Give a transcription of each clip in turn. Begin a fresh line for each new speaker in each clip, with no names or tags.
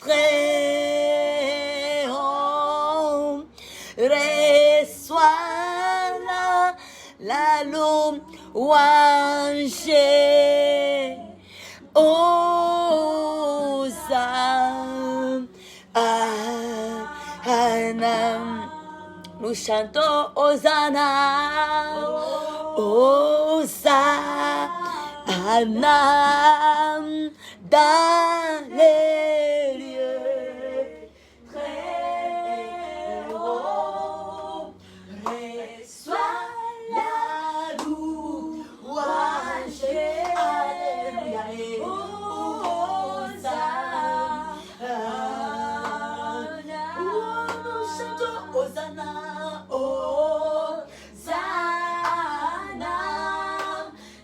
très haut. Reçois la louange. Hosanna. Nous chantons Hosanna. Hosanna dans les lieux très hauts. Reçois la louange. Alléluia. Hosanna. Nous chantons Hosanna. Hosanna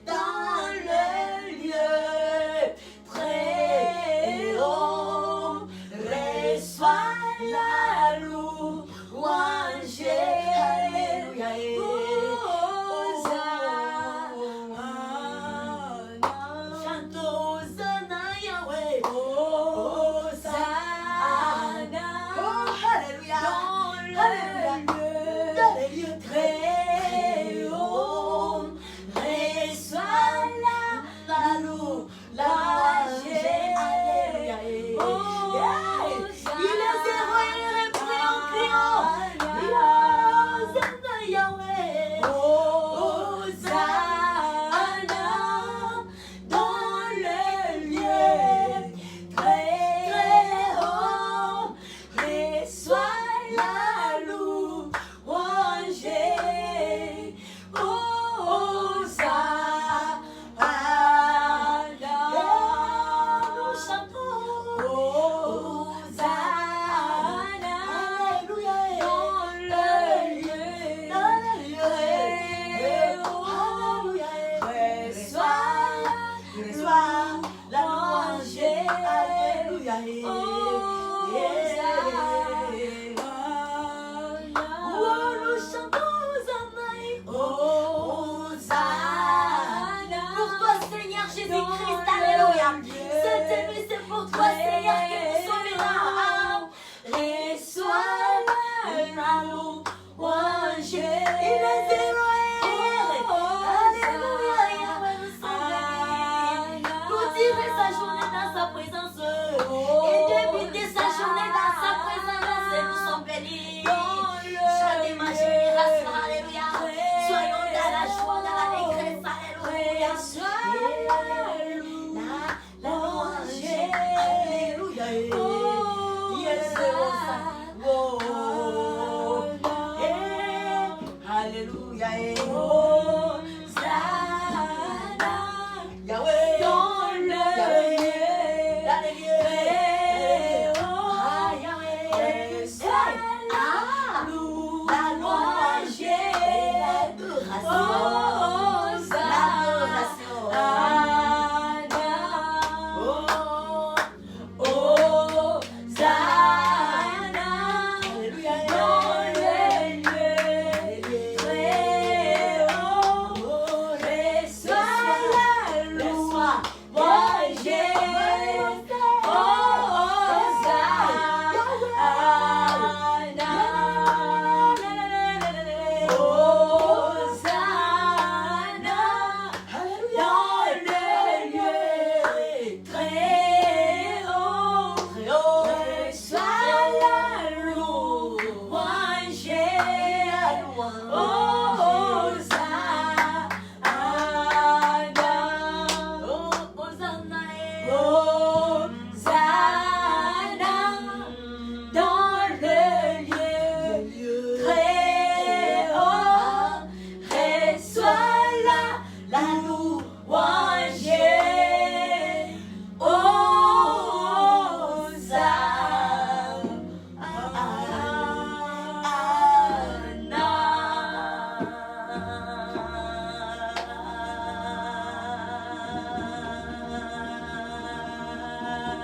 dans le lieu très haut. Reçois la louange. Alléluia. Hosanna. Chantons Hosanna Yahweh. Hosanna. Alléluia. Alléluia. Dans les lieux très hauts. Reçois la louange. Alléluia. Il est zéro et repris en criant. Hosanna Yahweh. Hosanna dans le lieu très haut. Reçois la louange. Hosanna. Nous chantons Hosanna. Alléluia. Dans le lieu très haut. Reçois la louange. Alléluia. Nous chantons Hosanna. Hosanna. Pour toi, Seigneur Jésus-Christ. Alléluia. Cette nuit, c'est pour toi, Seigneur, que nous sommes là. Reçois la louange. Il est zéro. Alléluia. Yahweh, nous sommes bénis. Clôturer sa journée dans sa présence. Et débuter sa journée dans sa présence. Et nous sommes bénis. Chantez ma génération. Alléluia. Soyons dans la joie, dans l'allégresse. Alléluia. La louange. Alléluia. Yes, Alléluia. Hosanna. Yahweh. Dans le lieu. Dans les lieux. Yahweh. La louange. L'adoration. Hosanna. Alléluia. Dans les lieux très hauts. Reçois la louange.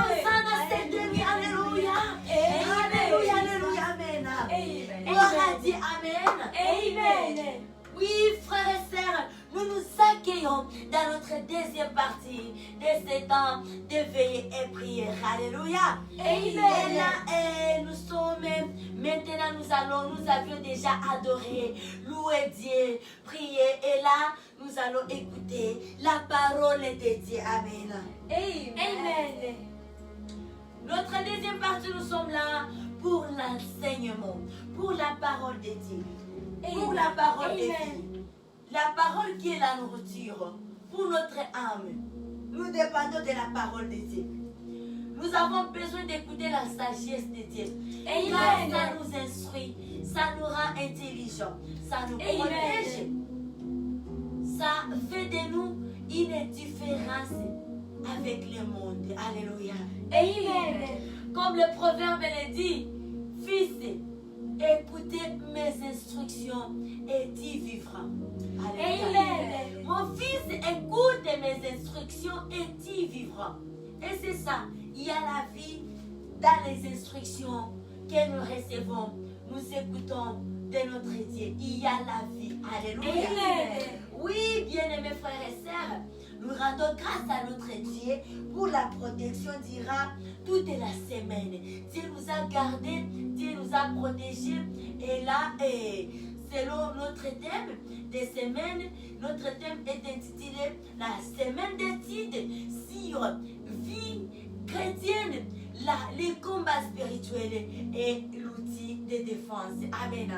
Hosanna, cette nuit, alléluia. Alléluia, alléluia, amen. Gloire à Dieu, Amen. Oui, frères et sœurs, nous nous accueillons dans notre deuxième partie de ce temps de veille et prière. Alléluia. Et là, nous sommes, maintenant nous avions déjà adoré, loué Dieu, prié. Et là, nous allons écouter la parole de Dieu. Amen. Notre deuxième partie, nous sommes là pour l'enseignement, pour la parole de Dieu. Pour la parole de Dieu. La parole qui est la nourriture pour notre âme. Nous dépendons de la parole de Dieu. Nous avons besoin d'écouter la sagesse de Dieu. Car ça nous instruit, ça nous rend intelligents, ça nous protège. Ça fait de nous une différence avec le monde. Alléluia. Comme le proverbe le dit, fils, écoutez mes instructions et tu vivras. Alléluia. Mon fils, écoute mes instructions et tu vivras. Et c'est ça, il y a la vie dans les instructions que nous recevons. Nous écoutons de notre Dieu. Il y a la vie. Alléluia. Oui, bien-aimés frères et sœurs, nous rendons grâce à notre Dieu pour la protection durant toute la semaine. Dieu nous a gardés, Dieu nous a protégés. Et là, selon notre thème de semaine, notre thème est intitulé la semaine d'études sur vie chrétienne, les combats spirituels et l'outil de défense. Amen.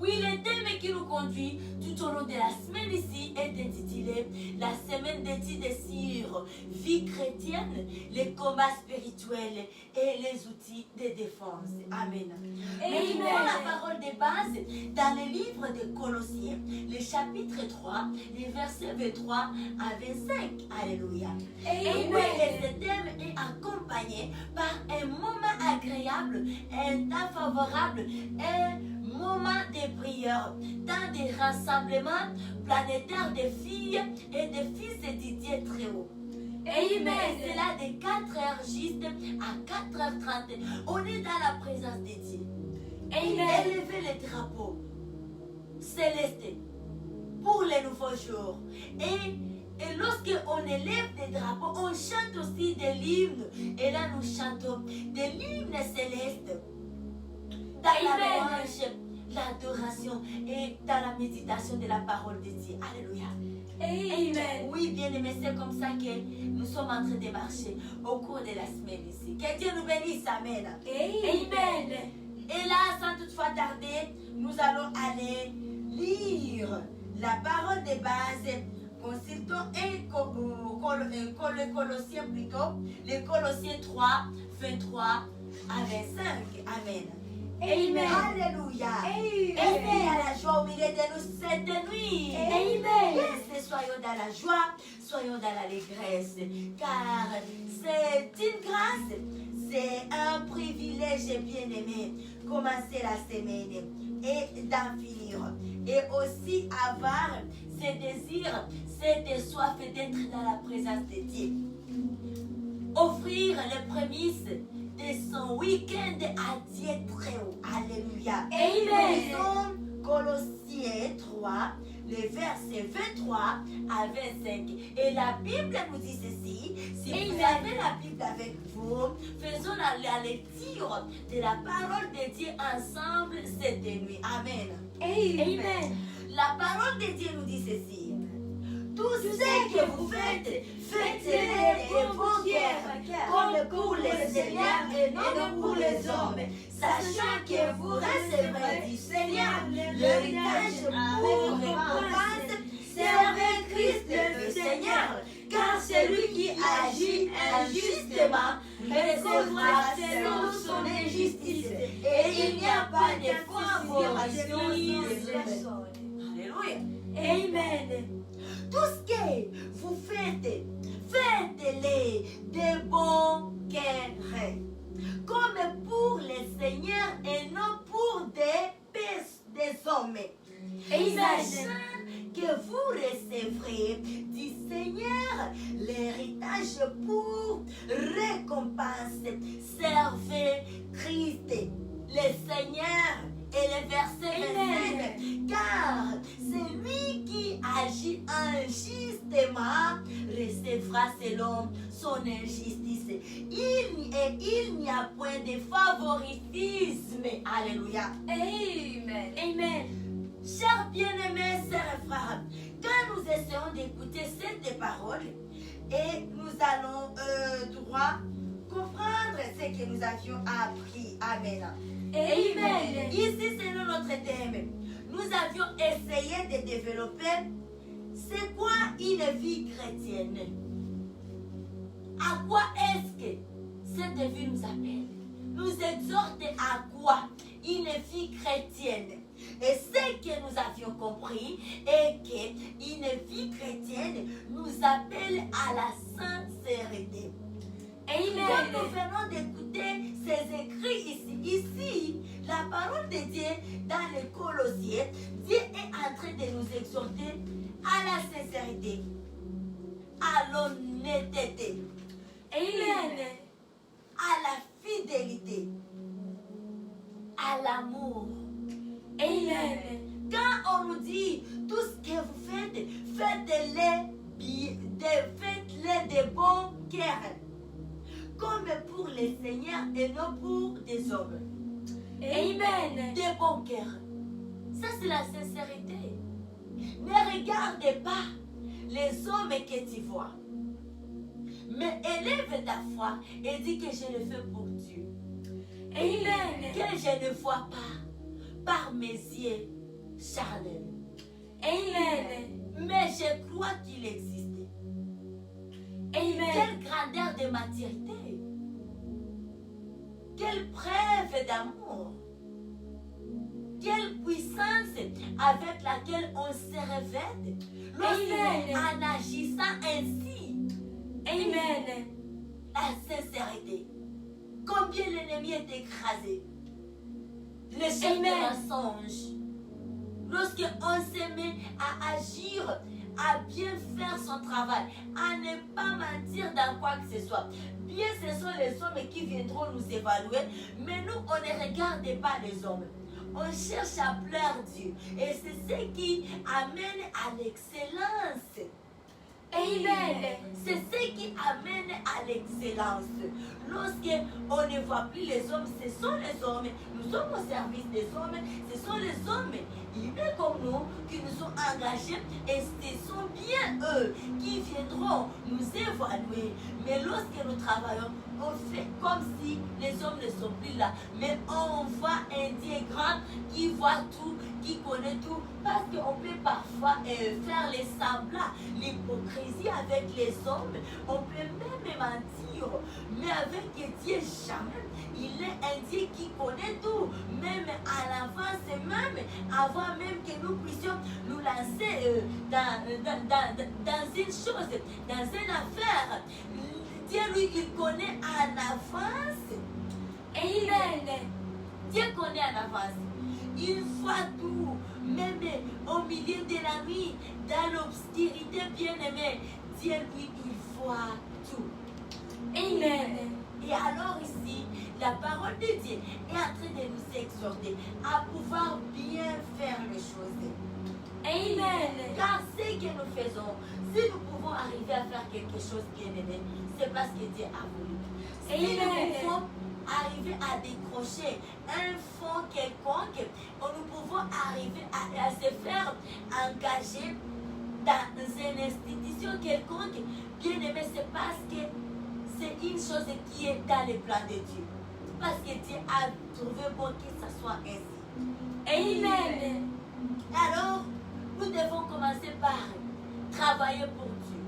Oui, le thème qui nous conduit tout au long de la semaine ici est intitulé la semaine d'études sur vie chrétienne, les combats spirituels et les outils de défense. Amen. Mais nous avons la parole de base dans le livre de Colossiens, le chapitre 3, les versets 23 à 25. Alléluia. Et ce thème est accompagné par un moment agréable, un temps favorable, un moment de prière, dans des rassemblements planétaires de filles et de fils du Dieu très haut. C'est là de 4h juste à 4h30. On est dans la présence de Dieu. Élevez le drapeau céleste pour les nouveaux jours. Et lorsque on élève des drapeaux, on chante aussi des hymnes. Et là, nous chantons des hymnes célestes dans la louange, l'adoration et dans la méditation de la parole de Dieu. Alléluia. Oui, bien aimé, c'est comme ça que nous sommes en train de marcher au cours de la semaine ici. Que Dieu nous bénisse. Amen. Et là, sans toutefois tarder, nous allons aller lire la parole de base. Consultons Colossiens plutôt, les Colossiens 3, 23 à 25. Amen. Alléluia. Et à la joie au milieu de nous cette nuit. Yes, soyons dans la joie, soyons dans l'allégresse, car c'est une grâce, c'est un privilège bien-aimé, commencer la semaine et d'en finir. Et aussi avoir ce désir, cette soif d'être dans la présence de Dieu. Offrir les prémices de son week-end à Dieu très haut. Alléluia. Nous Colossiens 3, les versets 23 à 25. Et la Bible nous dit ceci. Si vous avez la Bible avec vous, faisons la lecture de la parole de Dieu ensemble cette nuit. Amen. La parole de Dieu nous dit ceci. Tout ce que vous faites, faites-le de bon cœur, comme pour le Seigneur et non pour les hommes, sachant que vous recevrez du Seigneur l'héritage pour récompense. Servez Christ le Seigneur, car celui qui agit injustement recevra selon son injustice, et il n'y a pas de favoration des personnes. Alléluia. Tout ce que vous faites, faites-le de bon cœur, comme pour le Seigneur et non pour des hommes. Sachant que vous recevrez du Seigneur l'héritage pour récompense. Servez Christ le Seigneur. Et le verset 25, car c'est lui qui agit injustement recevra selon son injustice. Il n'y a point de favoritisme. Alléluia.
Amen.
Amen. Chers bien-aimés, sœurs et frères, quand nous essayons d'écouter cette parole, et nous allons droit comprendre ce que nous avions appris. Amen.
Amen.
Ici, selon notre thème, nous avions essayé de développer c'est quoi une vie chrétienne. À quoi est-ce que cette vie nous appelle? Nous exhorte à quoi une vie chrétienne. Et ce que nous avions compris est qu'une vie chrétienne nous appelle à la sincérité.
Amen.
Quand nous venons d'écouter ces écrits ici, la parole de Dieu dans les Colossiens, Dieu est en train de nous exhorter à la sincérité, à l'honnêteté,
Amen.
à la fidélité, à l'amour.
Amen.
Quand on nous dit tout ce que vous faites, faites-le de bon cœur, comme pour les seigneurs et non pour des hommes.
Amen.
De bon cœur. Ça, c'est la sincérité. Ne regarde pas les hommes que tu vois, mais élève ta foi et dis que je le fais pour Dieu.
Amen.
Que je ne vois pas par mes yeux charnels.
Amen.
Mais je crois qu'il existe.
Amen.
Quelle grandeur de maturité. Quelle preuve d'amour. Quelle puissance avec laquelle on se révèle en agissant ainsi.
Amen.
La sincérité. Combien l'ennemi est écrasé. Le chef de mensonge. Lorsqu'on se met à agir, à bien faire son travail, à ne pas mentir dans quoi que ce soit. Bien, ce sont les hommes qui viendront nous évaluer, mais nous, on ne regarde pas les hommes. On cherche à plaire Dieu. Et c'est ce qui amène à l'excellence.
Amen.
C'est ce qui amène à l'excellence. Lorsqu'on ne voit plus les hommes, ce sont les hommes. Nous sommes au service des hommes. Ce sont les hommes humains comme nous qui nous sont engagés. Et ce sont bien eux qui viendront nous évaluer. Mais lorsque nous travaillons, on fait comme si les hommes ne sont plus là. Mais on voit un Dieu grand qui voit tout, qui connaît tout. Parce qu'on peut parfois faire les semblants, l'hypocrisie avec les hommes. On peut même mentir. Mais avec Dieu, jamais. Il est un Dieu qui connaît tout. Même à l'avance, même avant même que nous puissions nous lancer dans une chose, dans une affaire. Dieu, lui, il connaît en avance.
Amen.
Dieu connaît en avance. Il voit tout. Même au milieu de la nuit, dans l'obscurité, bien-aimé, Dieu, lui, il voit tout.
Amen.
Et alors ici, la parole de Dieu est en train de nous exhorter à pouvoir bien faire les choses.
Amen.
Car ce que nous faisons, si nous pouvons arriver à faire quelque chose bien aimé, c'est parce que Dieu a voulu. Si nous pouvons arriver à décrocher un fonds quelconque, nous pouvons arriver à se faire engager dans une institution quelconque, bien aimé, c'est parce que c'est une chose qui est dans les plans de Dieu. Parce que Dieu a trouvé bon que ça soit ainsi.
Amen.
Alors, nous devons commencer par travailler pour Dieu.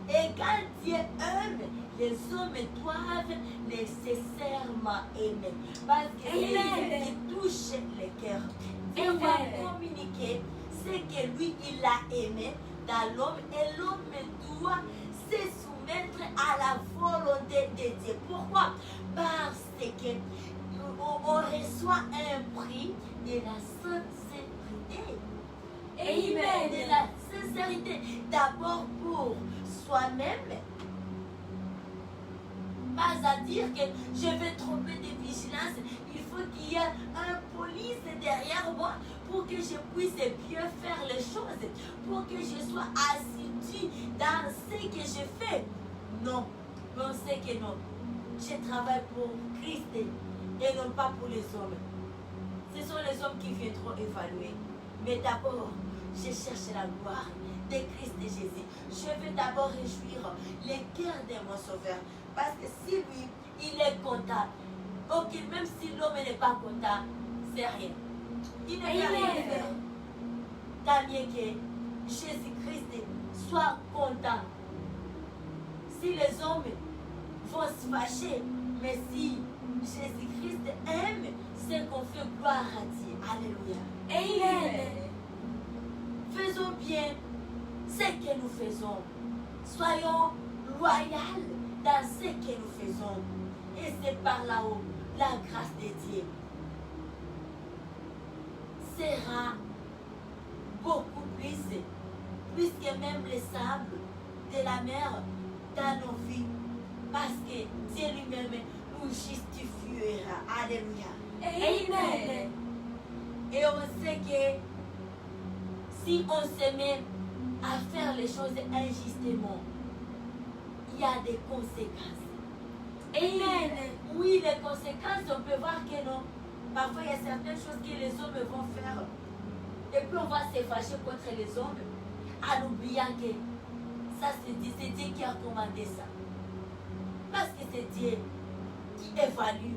Et quand Dieu aime, les hommes doivent nécessairement aimer. Parce que il touche les cœurs. Dieu va communiquer ce que lui, il a aimé dans l'homme. Et l'homme doit se soumettre à la volonté de Dieu. Pourquoi? Parce que on reçoit un prix de la sincérité.
Amen.
De la sincérité. D'abord pour soi-même. Pas à dire que je vais tromper de vigilance. Il faut qu'il y ait un police derrière moi pour que je puisse bien faire les choses, pour que je sois assidu dans ce que je fais. Non, mais on sait que non. Je travaille pour Christ et non pas pour les hommes. Ce sont les hommes qui viendront évaluer. Mais d'abord, je cherche la gloire de Christ et Jésus. Je veux d'abord réjouir les cœurs de mon Sauveur. Parce que si lui, il est content, ok, même si l'homme n'est pas content, c'est rien. Il ne peut rien faire. Tant mieux que Jésus-Christ soit content. Si les hommes vont se fâcher, mais si Jésus-Christ aime, c'est qu'on fait gloire à Dieu. Alléluia.
Amen.
Faisons bien ce que nous faisons. Soyons loyaux dans ce que nous faisons. Et c'est par là-haut la grâce de Dieu sera beaucoup plus que même le sable de la mer dans nos vies. Parce que Dieu lui-même nous justifiera. Alléluia.
Amen.
Et on sait que si on se met à faire les choses injustement, il y a des conséquences.
Amen.
Oui, les conséquences, on peut voir que non. Parfois, il y a certaines choses que les hommes vont faire. Et puis, on va se fâcher contre les hommes en oubliant que ça, c'est Dieu qui a commandé ça. Parce que c'est Dieu qui évalue.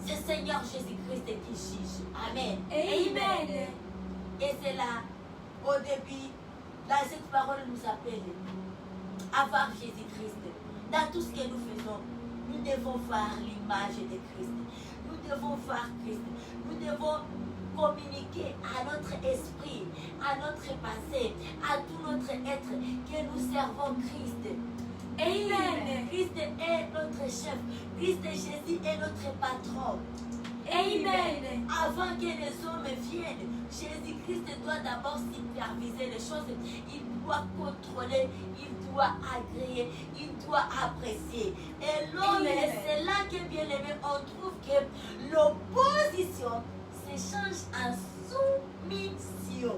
C'est Seigneur Jésus-Christ qui juge. Amen.
Amen.
Et c'est là, au début, là, cette parole nous appelle à voir Jésus-Christ. Dans tout ce que nous faisons, nous devons voir l'image de Christ. Nous devons voir Christ. Nous devons communiquer à notre esprit, à notre passé, à tout notre être, que nous servons Christ.
Amen.
Christ est notre chef. Christ Jésus est notre patron.
Amen.
Avant que les hommes viennent, Jésus-Christ doit d'abord superviser les choses. Il doit contrôler, il doit agréer, il doit apprécier. Et l'homme, c'est là que, bien aimé, on trouve que l'opposition se change en soumission.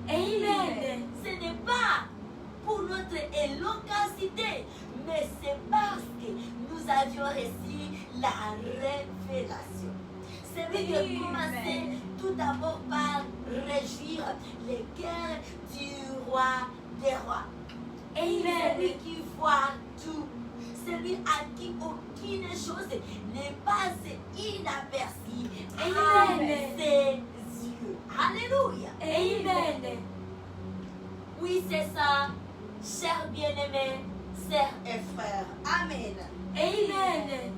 Amen.
Ce n'est pas pour notre éloquacité, mais c'est parce que nous avions reçu la révélation. C'est lui qui a commencé tout d'abord par réjouir les cœurs du roi des rois. C'est lui qui voit tout. C'est lui à qui aucune chose n'est passée inaperçue à ses yeux. Alléluia.
Amen.
Oui, c'est ça, chers bien-aimés, sœurs et frères. Amen.
Amen.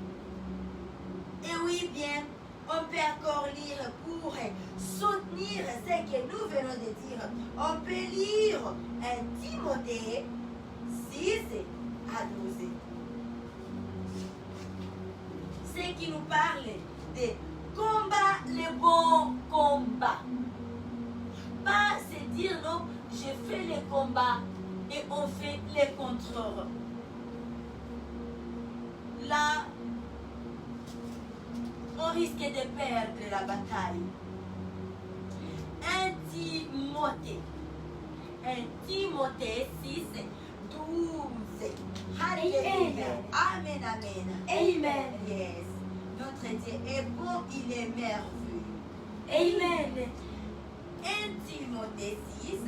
Et oui, bien, on peut encore lire pour soutenir ce que nous venons de dire. On peut lire 1 Timothée 6 à 12. Ce qui nous parle de combat, le bon combat. Pas se dire non, je fais le combat et on fait les contrôles. Là, on risque de perdre la bataille. 1 Timothée 6, 12. Alléluia. Amen, amen.
Amen.
Yes. Notre Dieu est bon, il est merveilleux.
Amen.
1 Timothée 6.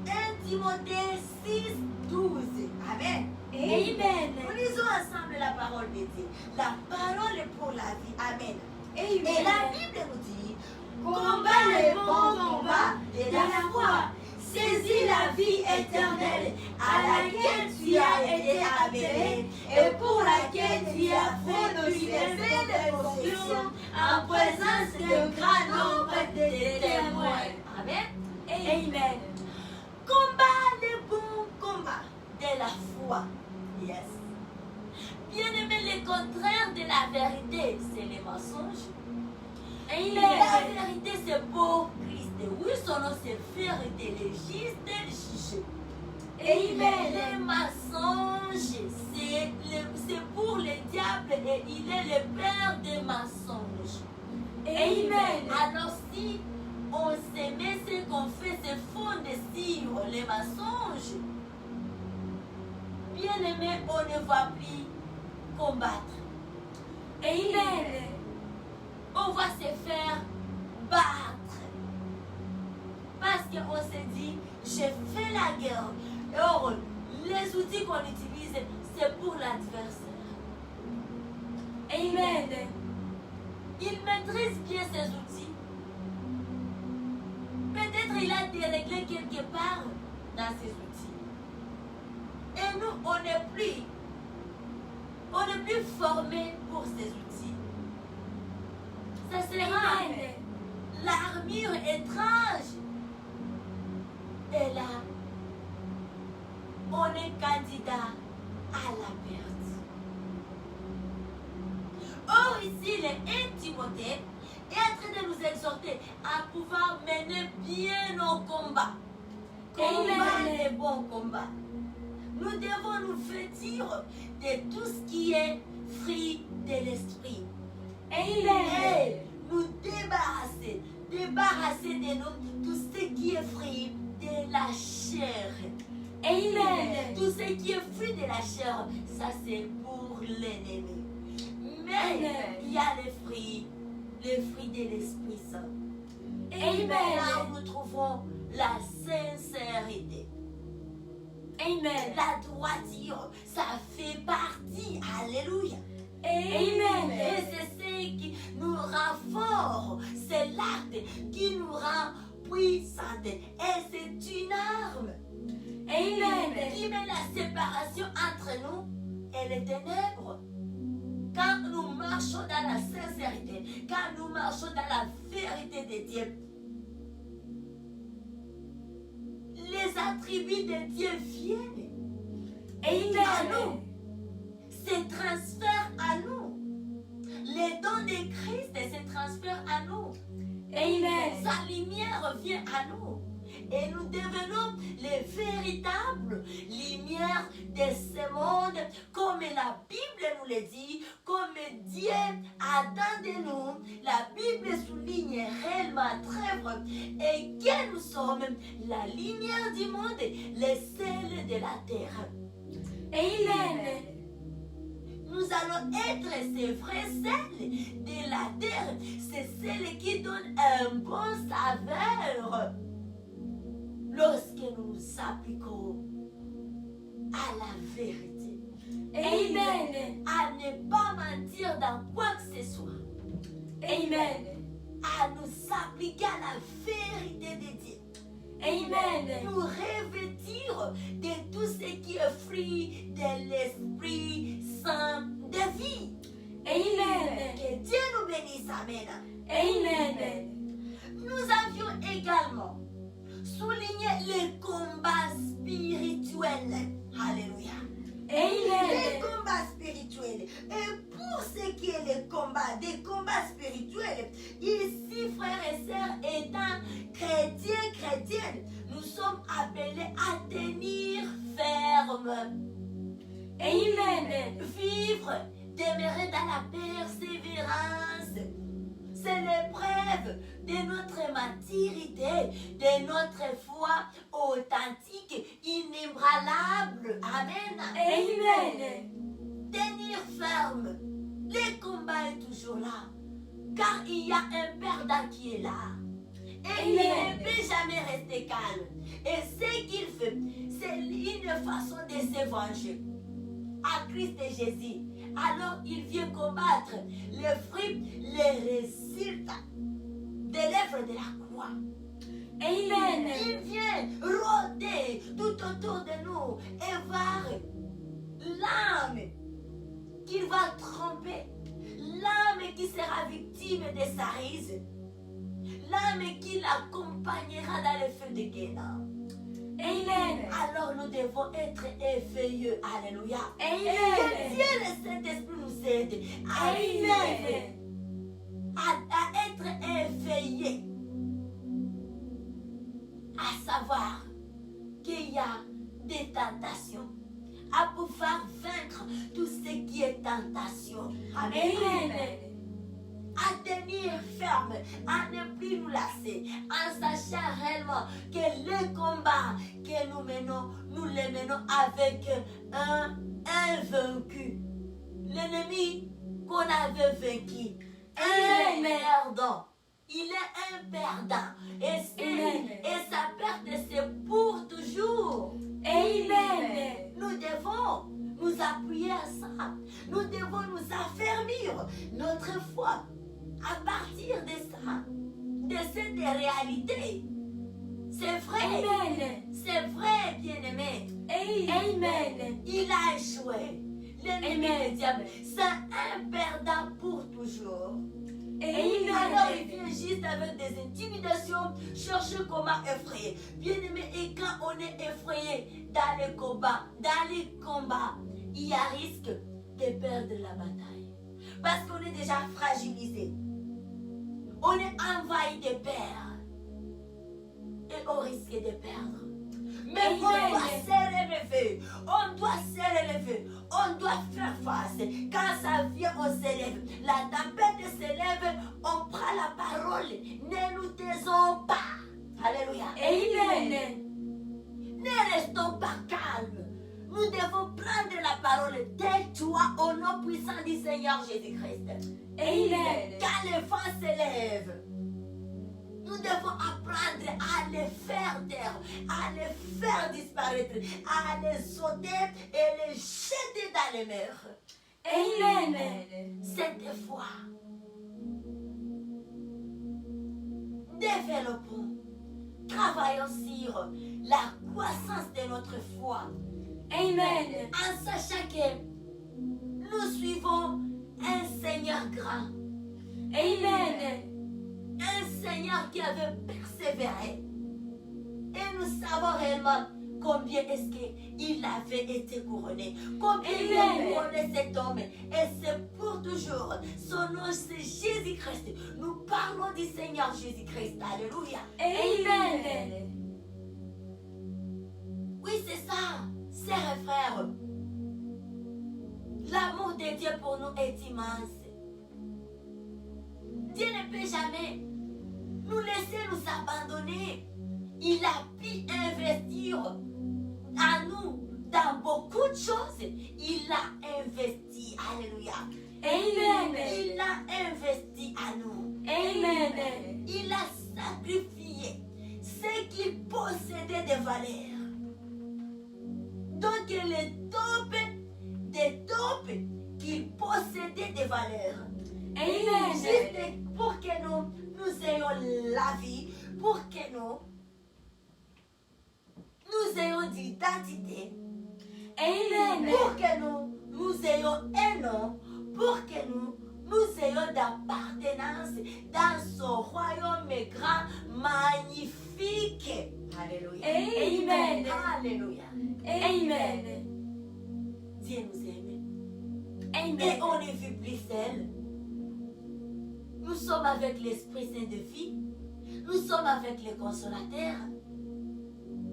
1 Timothée 6, 12. Amen.
Amen.
Nous lisons ensemble la parole de Dieu. La parole est pour la vie. Amen.
Amen.
Et la Bible nous dit,
Combat le bon combat de la foi.
saisis la vie éternelle à laquelle tu as été appelé et pour laquelle tu as fait l'université de dévotion en présence d'un grand nombre de témoins. Amen.
Amen.
Combat le bon combat de la foi. Yes. Bien-aimé, le contraire de la vérité, c'est le mensonge.
Amen.
La vérité, c'est pour Christ. Oui, son nom, c'est vérité, le juste et le juge. Amen. Les mensonges, c'est pour le diable et il est le père des mensonges. Amen. Alors si on s'aimait ce qu'on fait, c'est faux de suivre les mensonges. Bien aimé, on ne va plus combattre. Amen. On va se faire battre. Parce qu'on se dit, j'ai fait la guerre. Or, les outils qu'on utilise, c'est pour l'adversaire. Amen. Il maîtrise bien ses outils. Peut-être il a déréglé quelque part dans ses outils. Et nous, on n'est plus formés pour ces outils. Ça sera l'armure étrange. Et là, on est candidat à la perte. Or ici, le 1 Timothée est en train de nous exhorter à pouvoir mener bien nos combats. Combattre les bons combats. Nous devons nous vêtir de tout ce qui est fruit de l'esprit. Et nous débarrasser de nous tout ce qui est fruit de la chair. Amen. Tout ce qui est fruit de la chair, ça c'est pour l'ennemi. Mais il y a les fruits de l'Esprit Saint. Amen. Là où nous trouvons la sincérité. Amen. La droiture, ça fait partie. Alléluia. Amen. Et c'est ce qui nous rend forts. C'est l'arc qui nous rend puissants. Et c'est une arme. Amen. Qui met la séparation entre nous et les ténèbres. Quand nous marchons dans la sincérité, quand nous marchons dans la vérité de Dieu, les attributs de Dieu viennent. Amen. À nous. Se transfèrent à nous. Les dons de Christ se transfèrent à nous. Amen. Sa lumière vient à nous. Et nous devenons les véritables lumières de ce monde, comme la Bible nous le dit, comme Dieu attend de nous. La Bible souligne réellement très vrai, et que nous sommes la lumière du monde, les sels de la terre. Amen. Nous allons être ces vrais sels de la terre, ces sels qui donnent un bon saveur. Lorsque nous nous appliquons à la vérité. Amen. À ne pas mentir dans quoi que ce soit. Amen. À nous appliquer à la vérité de Dieu. Amen. Nous revêtir de tout ce qui est fruit de l'Esprit Saint de vie. Amen. Que Dieu nous bénisse. Amen. Amen. Nous avions également souligné les combats spirituels. Alléluia. Amen. Les combats spirituels. Et pour ce qui est les combats, des combats spirituels, ici, frères et sœurs, étant chrétiennes, nous sommes appelés à tenir ferme. Amen. Vivre, demeurer dans la persévérance. C'est l'épreuve de notre maturité, de notre foi authentique, inébranlable. Amen. Amen. Tenir ferme. Le combat est toujours là. Car il y a un perdant qui est là. Et il ne peut jamais rester calme. Et ce qu'il fait, c'est une façon de se venger. À Christ et Jésus. Alors il vient combattre les fruits, les résultats de l'œuvre de la croix. Amen. Il vient rôder tout autour de nous et voir l'âme qu'il va tromper, l'âme qui sera victime de sa ruse, l'âme qui l'accompagnera dans le feu de Guéna. Amen. Alors nous devons être éveilleux. Alléluia. Amen. Et que Dieu le Saint-Esprit nous aide à vivre, à être éveillés. À savoir qu'il y a des tentation, à pouvoir vaincre tout ce qui est tentation. Amen.
Amen.
À tenir ferme, à ne plus nous lasser, en sachant réellement que le combat que nous menons, nous les menons avec un invaincu. L'ennemi qu'on avait vaincu, un perdant. Il est un perdant. Et sa perte, c'est pour toujours.
Amen.
Nous devons nous appuyer à ça. Nous devons nous affermir notre foi à partir de ça, de cette réalité. C'est vrai.
Amen.
C'est vrai, bien-aimé.
Amen.
Il a échoué. L'ennemi, le diable, c'est un perdant pour toujours. Alors il vient juste avec des intimidations, chercher comment effrayer. Bien-aimé, et quand on est effrayé dans les combats, il y a risque de perdre la bataille. Parce qu'on est déjà fragilisé. On est envahi de peur. Et on risque de perdre. Mais on doit se relever. On doit se relever. On doit faire face. Quand ça vient, on s'élève. La tempête s'élève. On prend la parole. Ne nous taisons pas. Alléluia.
Amen.
Ne restons pas calmes. Nous devons prendre la parole. Tais-toi au nom puissant du Seigneur Jésus-Christ.
Amen.
Quand les vents s'élèvent, nous devons apprendre à les faire taire, à les faire disparaître, à les ôter et les jeter dans les mers.
Amen.
Cette foi, développons, travaillons sur la croissance de notre foi.
Amen.
En sachant que nous suivons un Seigneur grand.
Amen.
Un Seigneur qui avait persévéré. Et nous savons réellement combien est-ce qu'il avait été couronné. Combien il a couronné cet homme. Et c'est pour toujours. Son nom c'est Jésus-Christ. Nous parlons du Seigneur Jésus-Christ. Alléluia.
Amen.
Oui, c'est ça, sœurs et frères. L'amour de Dieu pour nous est immense. Dieu ne peut jamais nous laisser nous abandonner. Il a pu investir en nous dans beaucoup de choses. Il a investi. Alléluia.
Amen.
Il a investi en nous.
Amen.
Il a sacrifié ce qu'il possédait de valeur. Donc le top des tops qu'il possédait de valeur.
Amen.
Juste pour que nous ayons la vie, pour que nous ayons d'identité.
Amen.
Pour que nous ayons un nom, pour que nous ayons d'appartenance dans son royaume grand, magnifique. Alléluia.
Amen.
Alléluia.
Amen.
Dieu nous aime.
Amen.
Et on ne vit plus seul. Nous sommes avec l'Esprit Saint de vie. Nous sommes avec le Consolateur.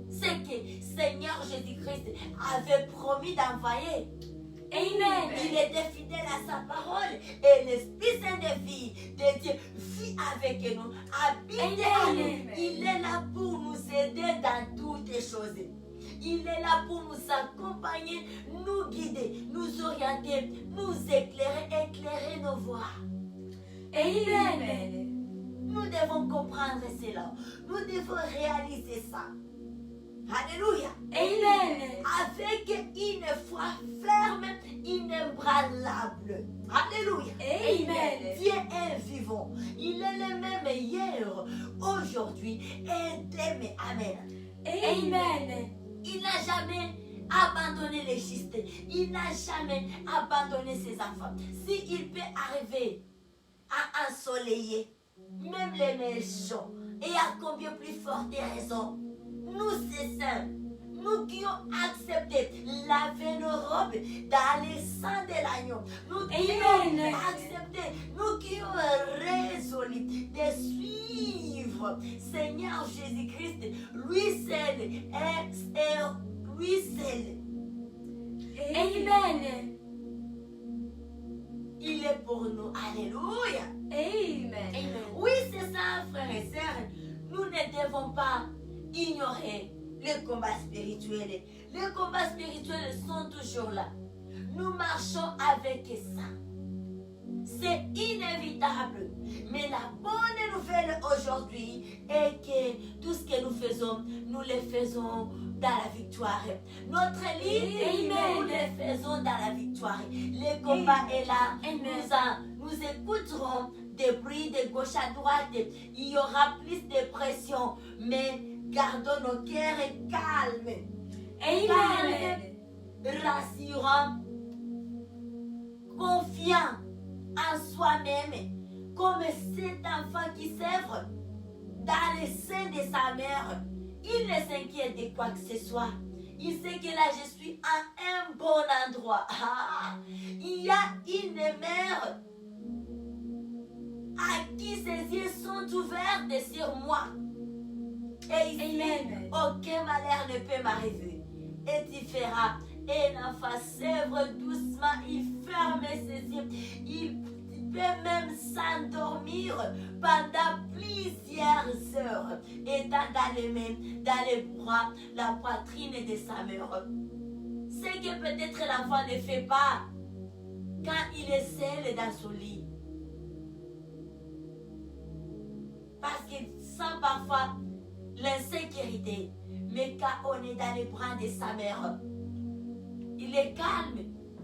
C'est que Seigneur Jésus-Christ avait promis d'envoyer.
Amen.
Il était fidèle à sa parole. Et l'Esprit Saint de vie de Dieu vit avec nous, habite en nous. Il est là pour nous aider dans toutes les choses. Il est là pour nous accompagner, nous guider, nous orienter, nous éclairer nos voies.
Amen.
Nous devons comprendre cela. Nous devons réaliser ça. Alléluia.
Amen.
Avec une foi ferme, inébranlable. Alléluia.
Amen.
Dieu est vivant. Il est le même hier, aujourd'hui et demain. Amen.
Amen.
Il n'a jamais abandonné les justes. Il n'a jamais abandonné ses enfants. S'il peut arriver à ensoleiller même les méchants, et à combien plus forte raison, nous ces saints, nous qui avons accepté laver nos robes dans le sang de l'agneau, nous qui avons accepté, nous qui avons résolu de suivre Seigneur Jésus-Christ, lui seul lui seul.
Amen.
Il est pour nous. Alléluia.
Amen.
Oui, c'est ça, frères et sœurs. Nous ne devons pas ignorer les combats spirituels. Les combats spirituels sont toujours là. Nous marchons avec ça. C'est inévitable. Mais la bonne nouvelle aujourd'hui est que tout ce que nous faisons, nous le faisons dans la victoire. Notre ligne, nous le faisons dans la victoire. Le combat est là. Nous écouterons des bruits de gauche à droite. Il y aura plus de pression. Mais gardons nos cœurs calmes. Calmes, rassurants, confiants en soi-même, comme cet enfant qui s'œuvre dans le sein de sa mère. Il ne s'inquiète de quoi que ce soit. Il sait que là, je suis à un bon endroit. Il y a une mère à qui ses yeux sont ouverts sur moi. Et ici, aucun malheur ne peut m'arriver. Et tu feras. Et l'enfant s'œuvre doucement, il ferme ses yeux. Il peut même s'endormir pendant plusieurs heures, étant dans les mains, dans les bras, la poitrine de sa mère. Ce que peut-être l'enfant ne fait pas quand il est seul dans son lit. Parce qu'il sent parfois l'insécurité. Mais quand on est dans les bras de sa mère, il est calme,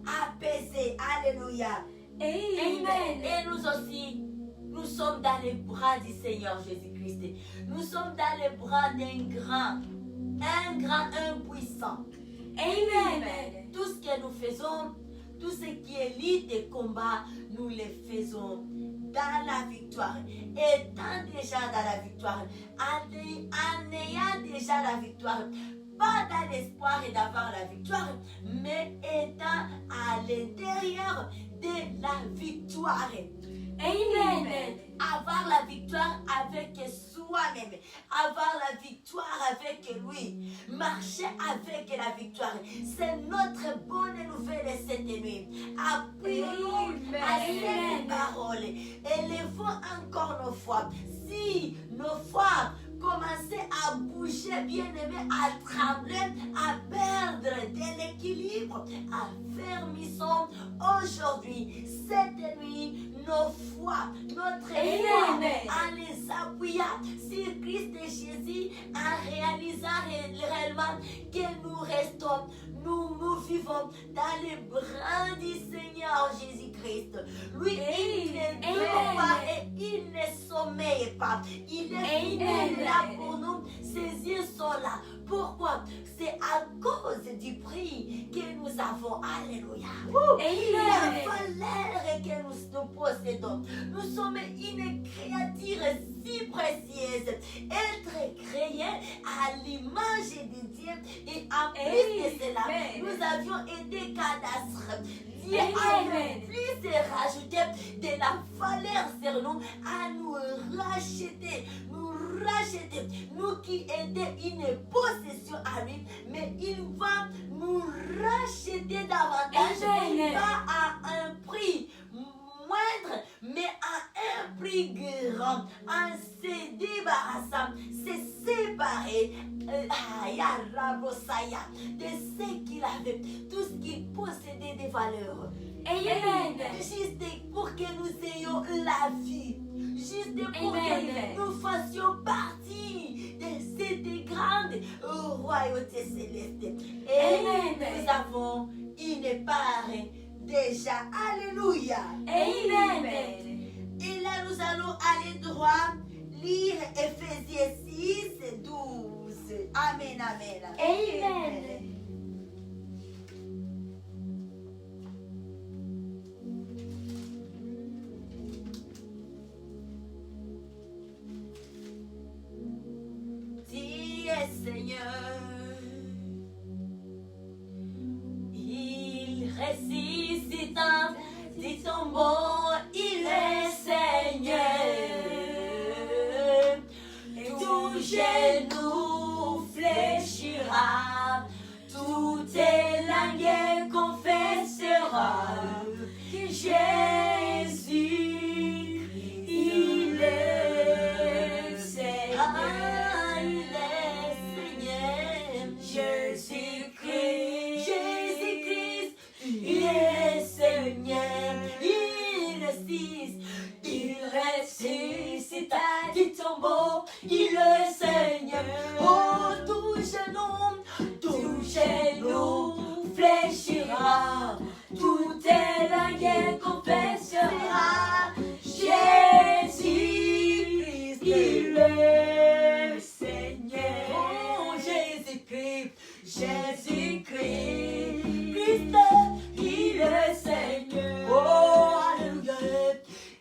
apaisé. Alléluia.
Amen.
Et nous aussi, nous sommes dans les bras du Seigneur Jésus-Christ. Nous sommes dans les bras d'un grand, un puissant.
Amen.
Tout ce que nous faisons, tout ce qui est lit de combat, nous le faisons dans la victoire. Étant déjà dans la victoire, en ayant déjà la victoire, pas dans l'espoir d'avoir la victoire, mais étant à l'intérieur de la victoire.
Amen.
Avoir la victoire avec soi-même. Avoir la victoire avec lui. Marcher avec la victoire. C'est notre bonne nouvelle cette nuit. Appuyons-nous à cette parole. Élevons encore nos foi. Si nos foi commençaient à bouger, bien-aimé, à trembler, à perdre de l'équilibre, affermissons aujourd'hui, cette nuit, nos foi, notre foi, en les appuyant sur Christ et Jésus, en réalisant réellement que nous restons, nous vivons dans les bras du Seigneur Jésus-Christ. Lui, il ne dort pas et il ne sommeille pas. Il est là pour nous. Ses yeux sont là. Pourquoi? C'est à cause du prix que nous avons. Alléluia. La valeur que nous possédons. Nous sommes une créature si précieuse. Être créé à l'image de Dieu. Et en plus de cela, nous avions été cadastres. Dieu a plus rajouté de la valeur sur nous à nous racheter. Nous qui étions une possession à lui, mais il va nous racheter davantage, pas à un prix moindre, mais à un prix grand, en se débarrassant, se séparer de ce qu'il avait, tout ce qu'il possédait de valeur. Juste pour que nous ayons la vie, juste pour que nous fassions partie de cette grande royauté céleste. Et nous avons une part déjà. Alléluia. Et là, nous allons aller droit lire Ephésiens 6, 12. Amen, amen. Seigneur, il ressuscite du tombeau, il est Seigneur. Tout genou fléchira, Il ressuscita du tombeau, il est Seigneur. Oh, tout genou fléchira, toute langue confessera. Jésus-Christ, il est Seigneur. Oh, Jésus-Christ, Jésus-Christ, il est Seigneur. Oh, alléluia.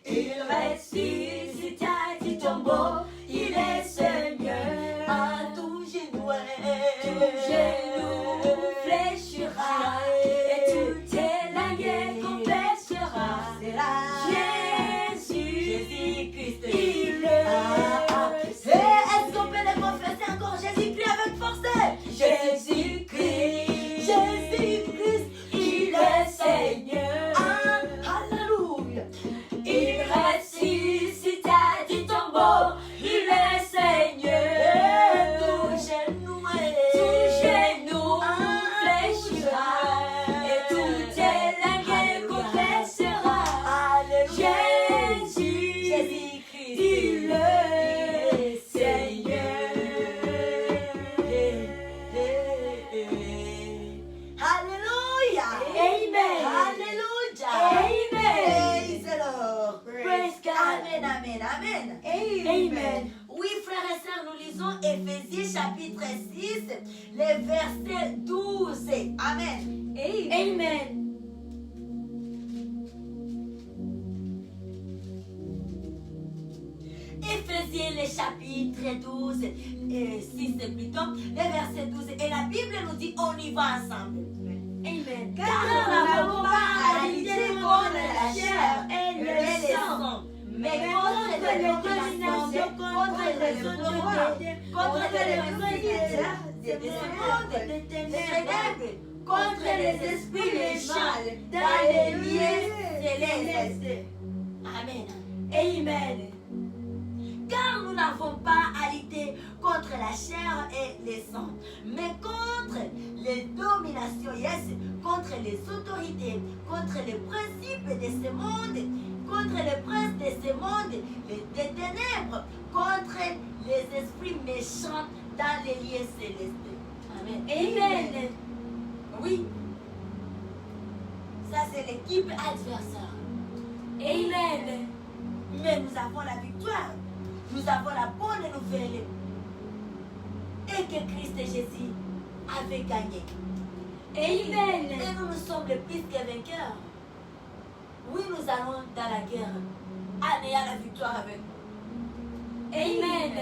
Il ressuscita du tombeau, il est Seigneur. À tout genou fléchira, et toute langue confessera. Jésus-Christ, il est. Est-ce qu'on peut le confesser encore? Jésus-Christ avec force. Jésus-Christ, Jésus-Christ, il est Seigneur. Alléluia. Il ressuscita du tombeau, il est Seigneur. Tout genou fléchira, et toute langue confessera. Jésus-Christ, il est Seigneur. Alléluia. Amen. Alléluia. Amen.
Praise the Lord.
Praise God.
Amen, amen, amen.
Amen. Oui, frères et sœurs, nous lisons Éphésiens chapitre 6, les versets 12.
Amen.
Amen. Éphésiens, les chapitres 12, 6 plutôt, les versets 12. Et la Bible nous dit, on y va ensemble. Amen. Car nous n'avons pas à lutter contre la chair et le sang, mais contre les dominations, contre les autorités, contre les principautés de ce monde, des ténèbres, contre les esprits méchants dans les lieux célestes. Amen. Amen. Car nous n'avons pas à lutter contre la chair et les sangs, mais contre les dominations, contre les autorités, contre les principes de ce monde, contre les princes de ce monde, des ténèbres, contre les esprits méchants dans les lieux célestes. Amen. Amen. Oui. Ça, c'est l'équipe adversaire. Amen. Mais nous avons la victoire. Nous avons la bonne nouvelle. Et que Christ Jésus avait gagné. Amen. Et nous sommes les plus que vainqueurs. Oui, nous allons dans la guerre. Anéa la victoire avec nous. Amen.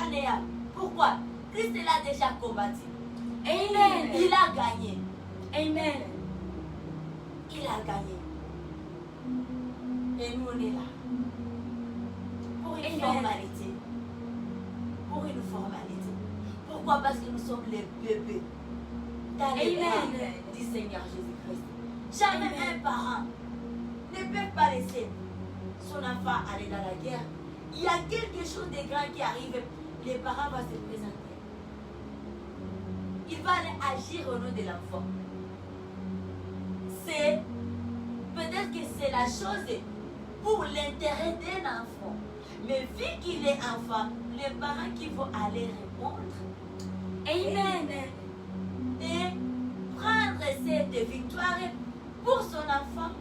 Anéa. Pourquoi? Christ l'a déjà combattu. Amen. Il a gagné. Amen. Il a gagné. Et nous, on est là. Pour une formalité. Pour une formalité. Pourquoi? Parce que nous sommes les bébés dans les bras du Seigneur Jésus-Christ. Jamais un parent ne peut pas laisser son enfant aller dans la guerre. Il y a quelque chose de grand qui arrive. Les parents vont se présenter. Il va aller agir au nom de l'enfant. C'est peut-être que c'est la chose pour l'intérêt d'un enfant. Mais vu qu'il est enfant, les parents qui vont aller répondre. Amen. Et prendre cette victoire pour son enfant.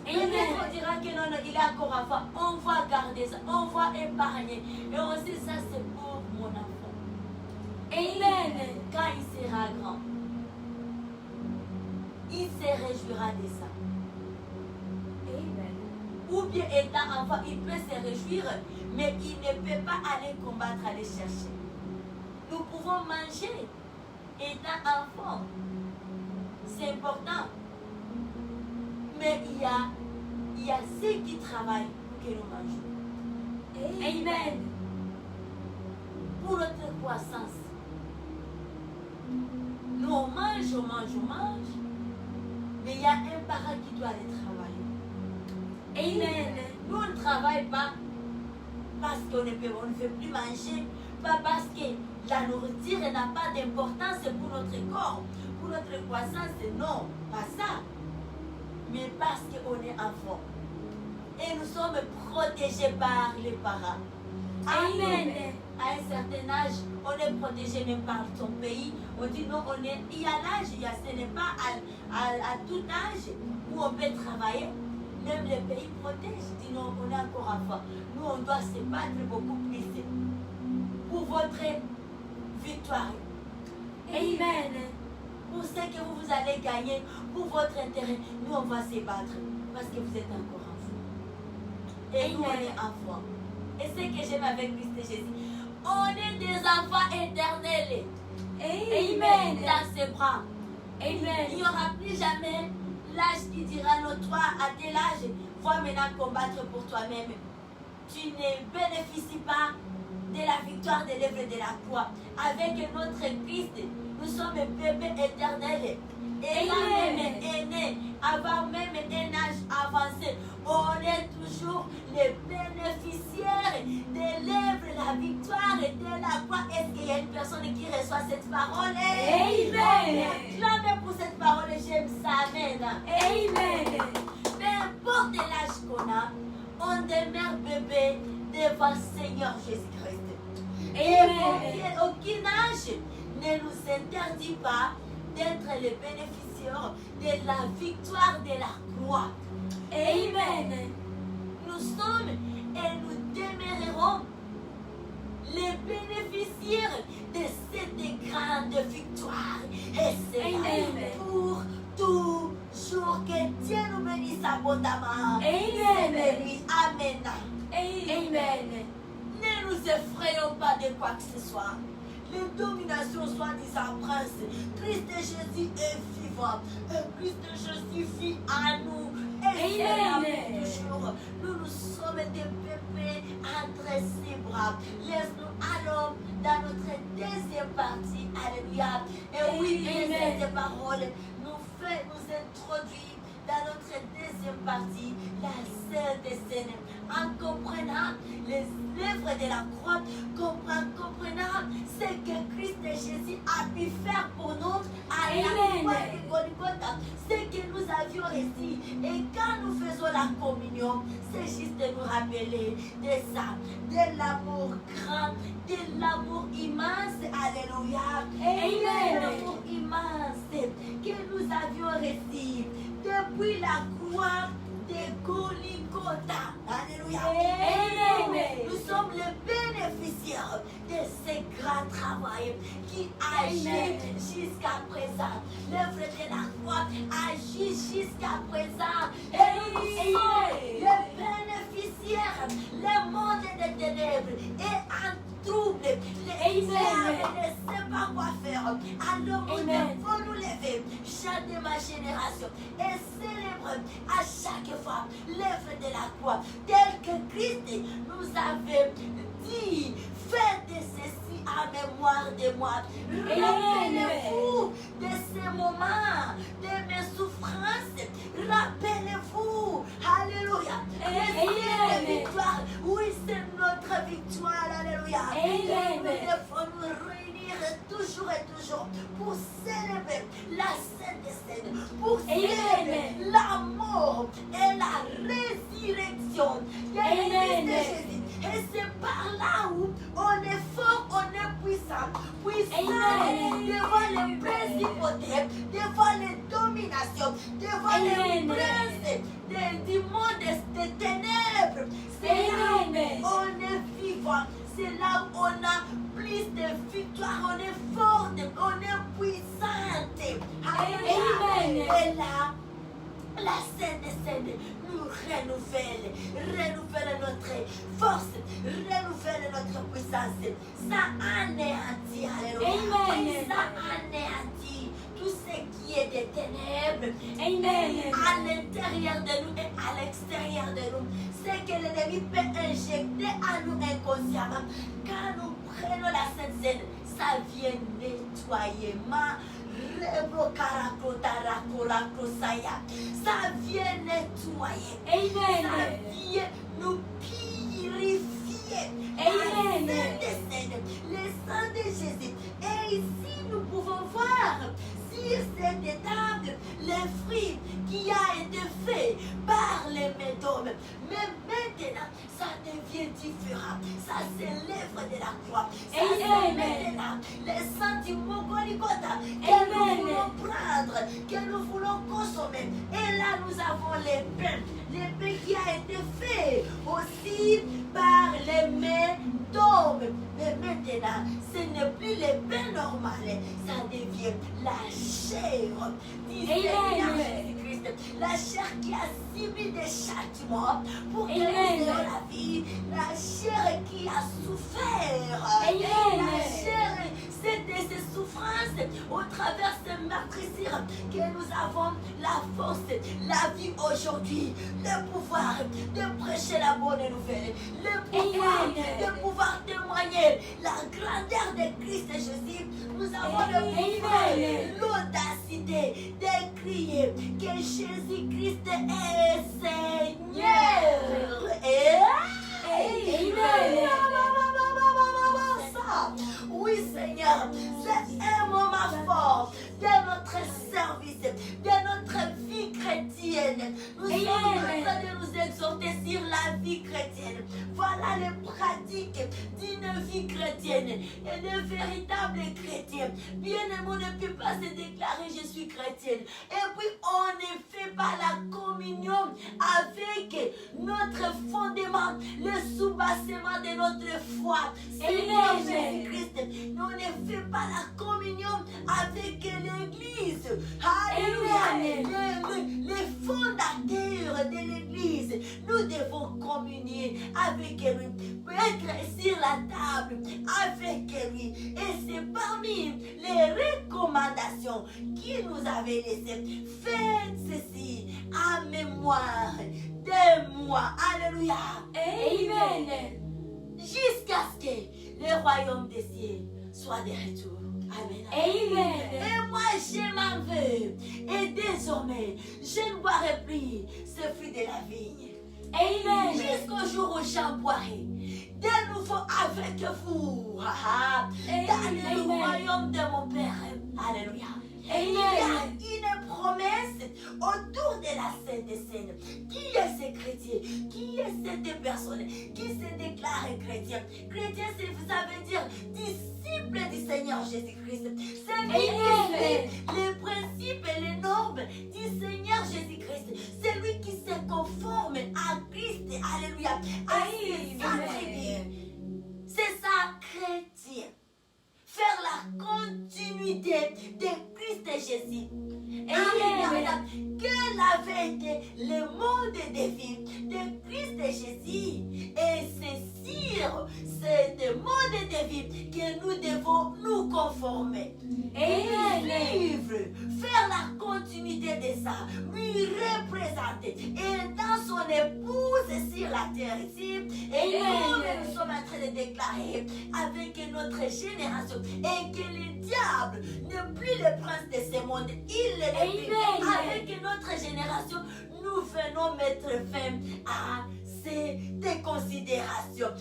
Amen. On dira que non, il est encore enfant. On va garder ça, on va épargner. Et on sait ça, c'est pour mon enfant. Amen. Quand il sera grand, il se réjouira de ça. Amen. Ou bien étant enfant, il peut se réjouir, mais il ne peut pas aller combattre, aller chercher. Nous pouvons manger étant enfant. C'est important. Mais il y a ceux qui travaillent pour que nous mangeons. Amen. Pour notre croissance. Nous on mange. Mais il y a un parent qui doit aller travailler. Amen. Nous on ne travaille pas parce qu'on ne fait plus manger. Pas parce que la nourriture n'a pas d'importance pour notre corps, pour notre croissance. Non, pas ça. Mais parce qu'on est enfant. et nous sommes protégés par les parents.
Amen.
À un certain âge, on est protégé même par son pays. On dit non, il y a l'âge, ce n'est pas à tout âge où on peut travailler. Même les pays protègent. Dis non, on est encore enfant. Nous, on doit se battre beaucoup plus pour votre victoire.
Amen.
Pour ce que vous allez gagner, pour votre intérêt, nous, on va se battre parce que vous êtes encore enfant. Et nous, on est enfants. Et ce que j'aime avec Christ Jésus, on est des enfants éternels.
Amen.
Dans ses bras.
Amen.
Il n'y aura plus jamais l'âge qui dira non, toi, à tel âge, va maintenant combattre pour toi-même. Tu ne bénéficies pas de la victoire de l'œuvre de la croix. Avec notre Christ, nous sommes bébés éternels. Et là même aînés, avant même un âge avancé, on est toujours les bénéficiaires de l'œuvre, la victoire de la croix. Est-ce qu'il y a une personne qui reçoit cette parole?
Amen.
Acclamez pour cette parole, j'aime ça. Amen.
Amen.
Peu importe l'âge qu'on a, on demeure bébé devant Seigneur Jésus-Christ. Et aucun âge ne nous interdit pas d'être les bénéficiaires de la victoire de la croix.
Amen.
Nous sommes et nous demeurerons les bénéficiaires de cette grande victoire. Et c'est pour toujours que Dieu nous bénisse abondamment.
Amen.
Amen.
Amen.
Ne nous effrayons pas de quoi que ce soit. Les dominations soi-disant prince. Christ Jésus est vivant. Christ Jésus vit à nous. Et
Amen.
toujours. Nous sommes des bébés entre ses bras. Laisse-nous alors dans notre deuxième partie. Alléluia. Et oui, cette parole nous introduit dans notre deuxième partie, la Sainte Seine, en comprenant les œuvres de la croix, comprenant ce que Christ Jésus a pu faire pour nous à la croix de Golgotha, ce que nous avions reçu. Et quand nous faisons la communion, c'est juste de nous rappeler de ça, de l'amour grand, de l'amour immense, alléluia, de l'amour immense que nous avions reçu depuis la croix de Golgotha. Alléluia.
Amen.
Nous sommes les bénéficiaires de ce grand travail qui agit jusqu'à présent. L'œuvre de la croix agit jusqu'à présent. Et nous sommes les bénéficiaires. Le monde des ténèbres est en trouble. Les diables ne savent pas quoi faire. Alors nous devons nous lever, chant de ma génération, et célébrer à chaque fois l'œuvre de la croix, tel que Christ nous avait dit. Faites ceci en mémoire de moi. Rappelez-vous de ces moments, de mes souffrances. Rappelez-vous. Alléluia. C'est la victoire. Oui, c'est notre victoire. Alléluia. Nous devons nous réunir toujours et toujours pour célébrer la Sainte Seine, pour célébrer la mort et la résurrection de Jésus. Et c'est par là où on est fort, on est puissant. Devant les principautés, devant les dominations, devant les princes du monde des ténèbres. C'est là où on est vivant. C'est là où on a plus de victoire, on est forte, on est puissante. Et là, la Sainte Seine nous renouvelle notre force, renouvelle notre puissance. Ça anéantit, alléluia. Ça anéantit tout ce qui est des ténèbres. À l'intérieur de nous et à l'extérieur de nous. Ce que l'ennemi peut injecter à nous inconsciemment. Quand nous prenons la Sainte Seine, ça vient nettoyer. Ça vient nettoyer. Ça vient nous purifier. Le sang de Jésus. Et ici, nous pouvons voir sur cette table les fruits qui a été fait par les méthodes. fantôme. Mais maintenant, ça devient différent. Ça s'élève de la croix. Ça
Amen.
maintenant les sentiments Golgotha que nous voulons prendre, que nous voulons consommer. Et là, nous avons les pains qui a été fait aussi par les mains d'hommes. Mais maintenant, ce n'est plus les pains normales, ça devient la chair du Seigneur Jésus-Christ. La chair qui a subi des châtiments pour que nous ayons la vie. La chair qui a souffert. La chair, c'est de ces souffrances au travers de meurtrissures que nous avons la force, la vie aujourd'hui, le pouvoir de prêcher la bonne nouvelle, le pouvoir de pouvoir témoigner la grandeur de Christ Jésus. Nous avons le pouvoir, l'audacité de crier que Jésus-Christ est Seigneur. Oui, Seigneur, c'est un moment fort de notre service, de notre vie chrétienne. Nous sommes en train de nous exhorter sur la vie chrétienne. Voilà les pratiques d'une vie chrétienne et de véritables chrétiens. Bien-aimé, on ne peut pas se déclarer je suis chrétienne. Et puis on ne fait pas la communion avec notre fondement, le soubassement de notre foi. Seigneur Jésus-Christ. On ne fait pas la communion avec l'Église. Alléluia. Les fondateurs de l'Église, nous devons communier avec lui, être sur la table avec lui. Et c'est parmi les recommandations qu'il nous avait laissées. Faites ceci en mémoire de moi. Alléluia.
Amen.
Jusqu'à ce que le royaume des cieux soit de retour. Amen.
Amen.
Et moi, je m'en veux. Et désormais, je ne boirai plus ce fruit de la vigne.
Amen.
Jusqu'au jour où j'en boirai de nouveau avec vous. Dans le royaume de mon Père. Alléluia. Il y a une promesse autour de la Sainte Seine. Qui est ce chrétien? Qui est cette personne qui se déclare chrétien? Chrétien, ça veut dire disciple du Seigneur Jésus-Christ. C'est lui qui fait les principes et les normes du Seigneur Jésus-Christ. C'est lui qui se conforme à Christ. Alléluia. C'est ça, chrétien. Faire la continuité de Christ Jésus. Amen. Quel avait été le mode de vie de Christ Jésus? Et c'est sur ce mode de vie que nous devons nous conformer. Et vivre, faire la continuité de ça, lui représenter. Et dans son épouse sur la terre ici, et nous sommes en train de déclarer avec notre génération et que le diable n'est plus le prince de ce monde, il est plus. Avec notre génération, nous venons mettre fin à ces déconsidérations.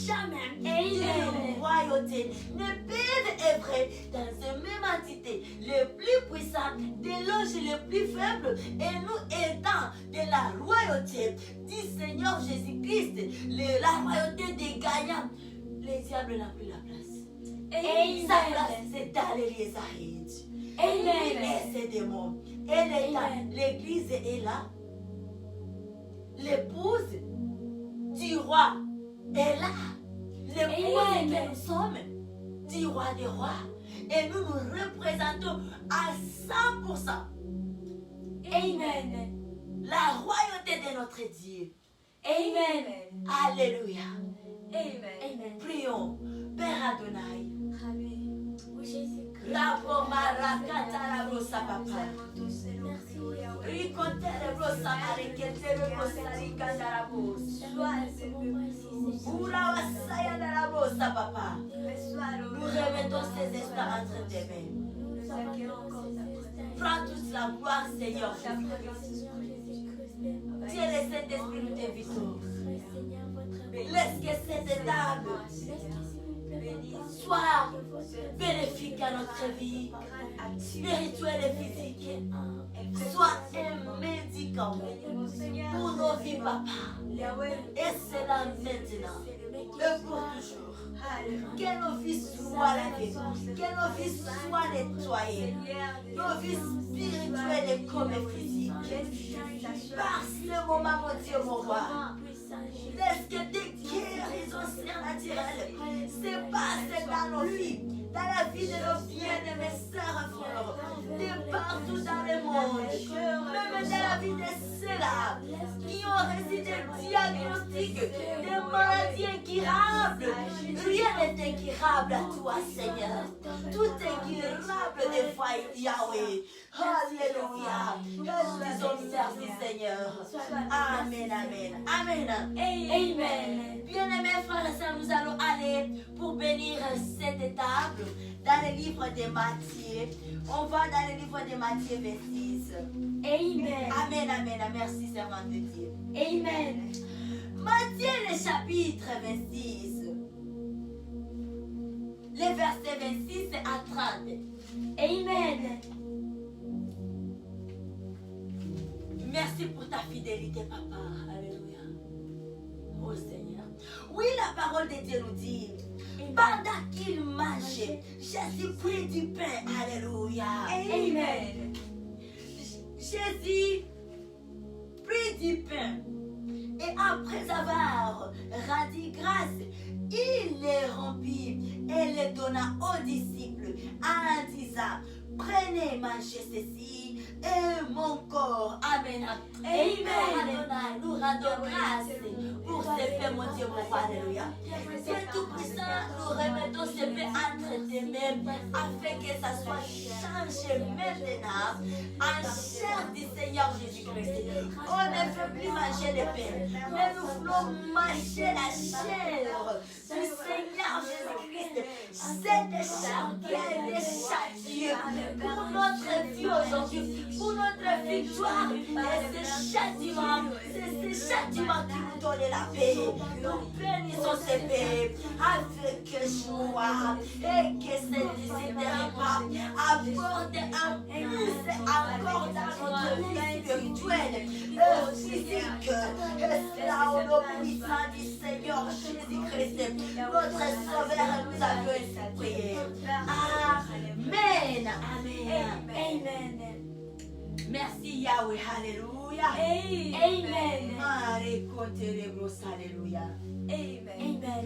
Jamais les royautés ne peuvent œuvrer dans une même entité. Le plus puissant déloge le plus faible, et nous étant de la royauté du Seigneur Jésus-Christ, la royauté des gagnants, le diable n'a plus la place. Sa place, c'est dans l'Église. Et ses démons. Et l'Église est là. L'épouse du roi est là. L'épouse que nous sommes du roi des rois. Et nous nous représentons à 100%.
Amen.
La royauté de notre Dieu.
Amen.
Alléluia.
Amen.
Prions. Père Adonai.
Amen. Oui, Jésus.
La marakata la brosa papa. Ricotere brosa mariketere brosa rikanda la brosa. Oula wasaya de la brosa papa. Nous remettons ces instants entre tes mains. Prends toute la gloire, Seigneur Jésus-Christ. Dieu, le Saint-Esprit nous t'invitons. Laisse que cette table soit bénéfique à notre vie. spirituelle et physique, soit un médicament pour nos vies, papa. Et c'est là maintenant et pour toujours. Que nos vies soient lavées, que nos vies soient nettoyées, nos vies spirituelles et comme physiques. Par ce moment, mon Dieu, mon roi, laisse que tes guérisons surnaturelles se passent dans nos vies, dans la vie de nos bien-aimés sœurs et frères, de partout dans le monde, même dans la vie de ceux-là qui ont reçu des diagnostics, des maladies incurables. Rien n'est incurable à toi, Seigneur. Tout est incurable des fois, Yahweh. Alléluia. Nous disons merci, Seigneur. Amen, amen, amen. Amen. Bien-aimés frères et sœurs, nous allons aller pour bénir cette étape dans le livre de Matthieu. On va dans le livre de Matthieu 26. Amen. Amen, amen. Merci, servant de Dieu. Amen. Matthieu, le chapitre 26. Les versets 26 à 30. Amen. Merci pour ta fidélité, papa. Alléluia. Oh Seigneur. Oui, la parole de Dieu nous dit, pendant qu'il mangeait, Jésus prit du pain. Alléluia. Amen. Jésus prit du pain. Et après avoir rendu grâce, il les rompit et les donna aux disciples en disant, prenez, mangez ceci et mon corps. Amen. Amen. Nous rendons grâce pour ce fait, mon Dieu, mon Père. Alléluia. Dieu Tout-Puissant, nous remettons ce fait entre tes mains afin que ça soit changé maintenant en chair du Seigneur Jésus-Christ. On ne veut plus manger le pain, mais nous voulons manger la chair du Seigneur Jésus-Christ. Cette chair qui a été châtiée pour notre vie aujourd'hui, pour notre victoire. Et ce châtiment, c'est ce châtiment qui nous donne la paix. Nous bénissons ces paix avec joie et que ce repas apporte un plus encore dans notre vie spirituelle et physique. Et c'est là au nom puissant du Seigneur Jésus-Christ, notre Sauveur, nous avons ainsi prié. Amen. Amen. Amen. Merci Yahweh. Alléluia. Amen. Alléluia. Amen.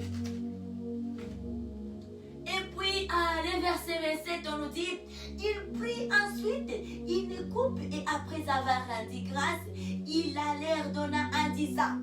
Et puis, le verset 27, on nous dit, il prit ensuite une coupe et après avoir rendu grâce, il la leur donna en disant,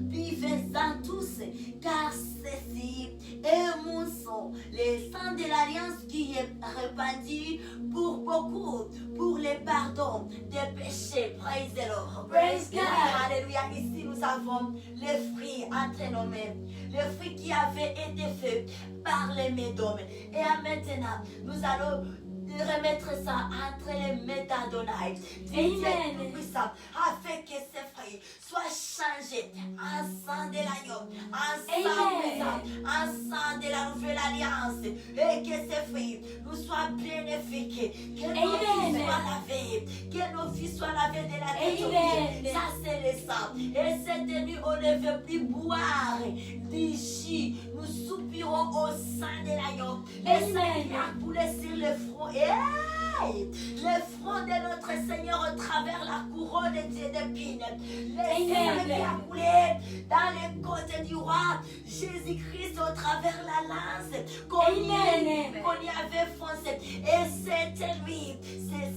buvez-en tous, car ceci est mon sang, le sang de l'alliance qui est répandu pour beaucoup, pour le pardon des péchés. Praise the Lord. Praise God. Alléluia. Ici, nous avons les fruits entre nos mains, les fruits qui avaient été faits par les médômes. Et maintenant, nous allons remettre ça entre les mains d'Adonai. Amen. Afin que ces fruits soient changés en sang de l'agneau, en sang de la nouvelle alliance, et que ces fruits nous soient bénéfiques, que nos vies soient lavées, que nos vies soient lavées de la tête aux pieds. Ça c'est le sang. Et cette nuit, on ne veut plus boire d'ici. Nous soupirons au sang de l'agneau. Et ça qui a coulé sur le front. Le front de notre Seigneur au travers la couronne d'épines. Le sang qui a coulé dans les côtes du roi Jésus-Christ au travers la lance qu'on y avait foncé. Et c'était lui,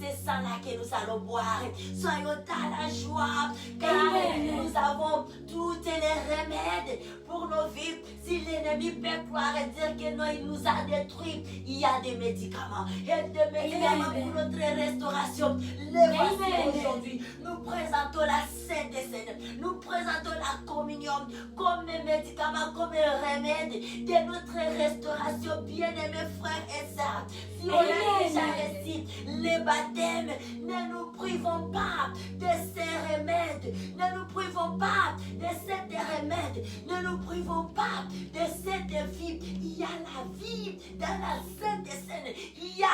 c'est ça là que nous allons boire. Soyons dans la joie, car nous avons tous les remèdes pour nos vies. Si l'ennemi peut croire et dire que non, il nous a détruits, il y a des médicaments. Et des médicaments pour notre restauration. Les voici aujourd'hui. Nous présentons la Sainte des Saints. Nous présentons la communion comme un médicament, comme un remède de notre restauration. Bien-aimés frères et sœurs, si on a déjà reçu les baptêmes, ne nous privons pas de ces remèdes. Ne nous privons pas de cette remède. Ne nous privons pas de cette vie. Il y a la vie dans la Sainte des Saints. Il y a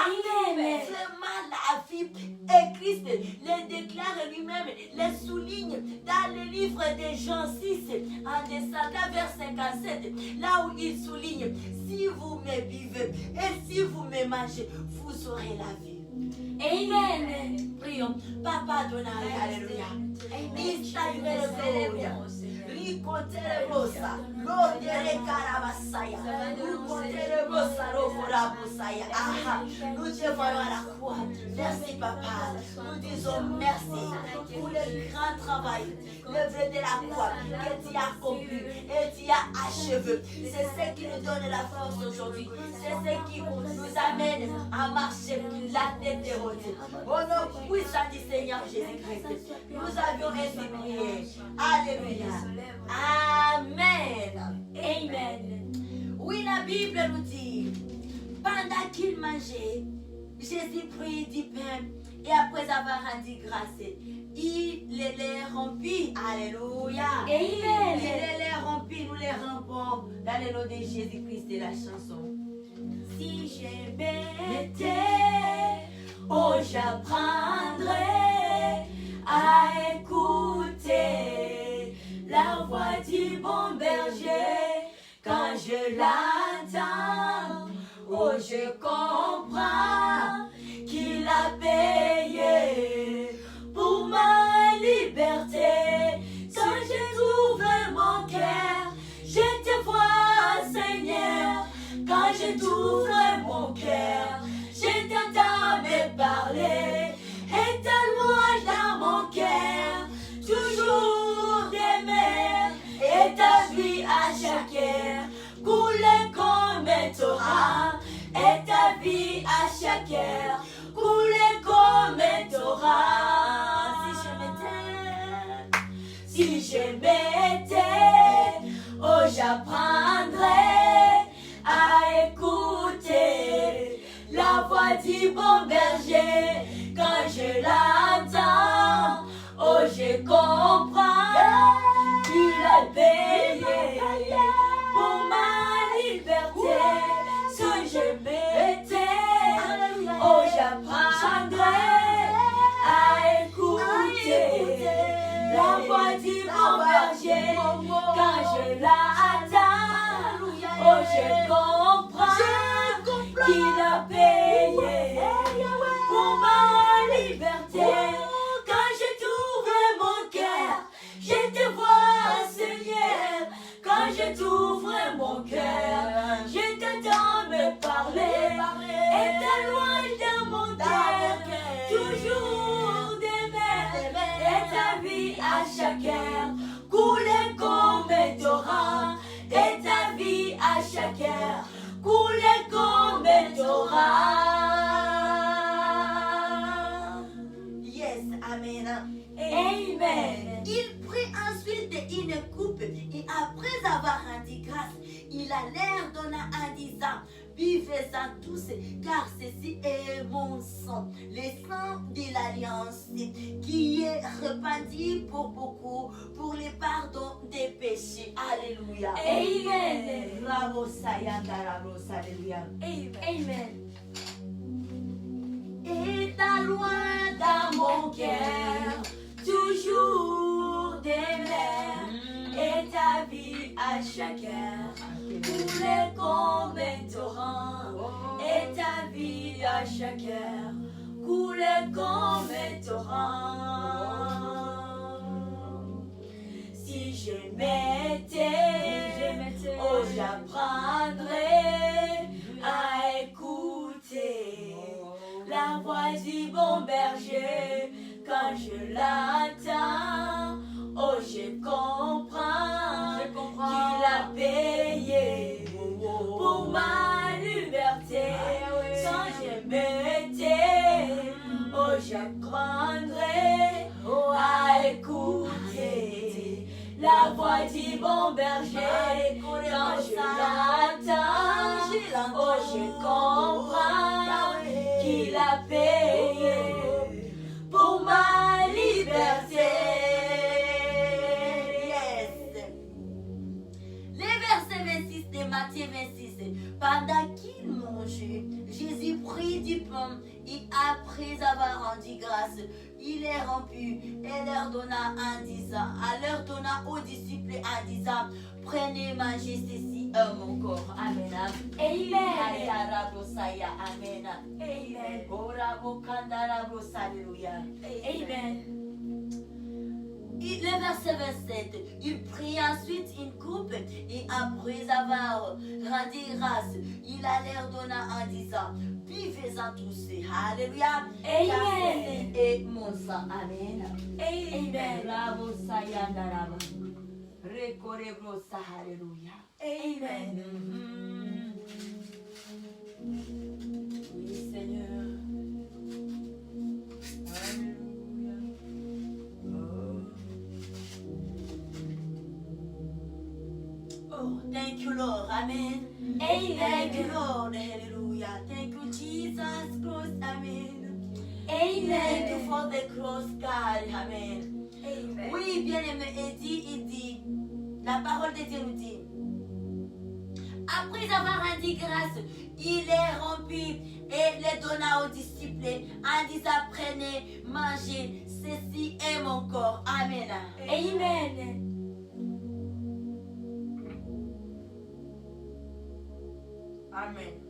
vraiment la vie. Et Christ le déclare lui-même, le souligne dans le livre de Jean 6, en descendant vers 57, là où il souligne, si vous me vivez et si vous me mangez, vous aurez la vie. Amen. Prions. Papa Donai, alléluia. Nous te voyons à la croix. Merci papa. Nous disons merci pour le grand travail, l'œuvre de la croix que tu as accompli et tu as achevé. C'est ce qui nous donne la force aujourd'hui. C'est ce qui nous amène à marcher la tête haute. Au nom puissant du Seigneur Jésus-Christ, nous avions ainsi prié. Alléluia. Amen. Amen. Oui, la Bible nous dit, pendant qu'il mangeait, Jésus prit du pain et après avoir rendu grâce, il les remplit. Alléluia. Amen. Il les remplit, nous les remplis dans le nom de Jésus-Christ de la chanson. Si je m'étais, oh j'apprendrai à écouter la voix du bon berger. Quand je l'attends, oh je comprends qu'il a payé pour ma liberté. Quand je trouve mon cœur, je te vois Seigneur. Quand je t'ouvre mon cœur, je t'entends me parler. Et ta louange dans mon cœur, toujours des mers. Et ta vie à chaque heure, coule comme un torrent. Et ta vie à chaque heure, coule comme un torrent. Si je m'étais, oh j'apprendrais à écouter la voix du bon berger. Quand je l'attends, oh je comprends qu'il a payé pour ma liberté. Si je m'étais, oh j'apprendrais à écouter la voix du bon berger. Quand je l'attends, oh je comprends qu'il a payé pour ma liberté. Quand je t'ouvre mon cœur, je te vois Seigneur. Quand je t'ouvre mon cœur, je t'entends me parler. Et ta louange dans mon cœur, toujours des mers. Et ta vie à chaque heure, coule comme un torrent. Et ta vie à chaque heure, coule comme un torrent. Yes, amen. Amen. Il prit ensuite une coupe et après avoir rendu grâce, il a l'air donna en disant, buvez-en tous, car ceci est mon sang, le sang de l'alliance, qui est répandu pour beaucoup, pour le pardon des péchés. Alléluia. Amen. Bravo, Alléluia. Amen. Et ta loi dans mon cœur, toujours des mers. Et ta vie à chaque heure, coule comme un torrent. Et ta vie à chaque heure, coule comme un torrent. Si je m'étais, oh j'apprendrais à écouter la voix du bon berger. Quand je l'attends, oh je comprends qu'il a payé pour ma liberté. Quand je m'étais, oh bon berger, quand je l'attends, oh je comprends qu'il a payé pour ma liberté. Yes. Les versets 26 de Matthieu 26. Pendant qu'il mangeait, Jésus prit du pain et après avoir rendu grâce, il les romput et leur donna en disant, aux disciples en disant, prenez, mangez, ceci est mon corps. Amen. Amen. Amen. Le verset 27, il prit ensuite une coupe et après avoir rendu grâce, il allait leur donner en disant, buvez-en tous. Alléluia. Amen. Et mon sang. Amen. Amen. Bravo, Sayandaraba. Recorrebro, Alléluia. Amen. Oui, Seigneur. Alléluia. Oh, thank you, Lord. Amen. Amen. Thank you, Lord. Hallelujah. Thank you, Jesus Christ. Amen. Amen. Thank you for the cross, God. Amen. Amen. Oui, bien-aimé, il dit, la parole de Dieu nous dit, après avoir rendu grâce, il les rompit et les donna aux disciples en disant, prenez, mangez, ceci est mon corps. Amen. Amen. Amen.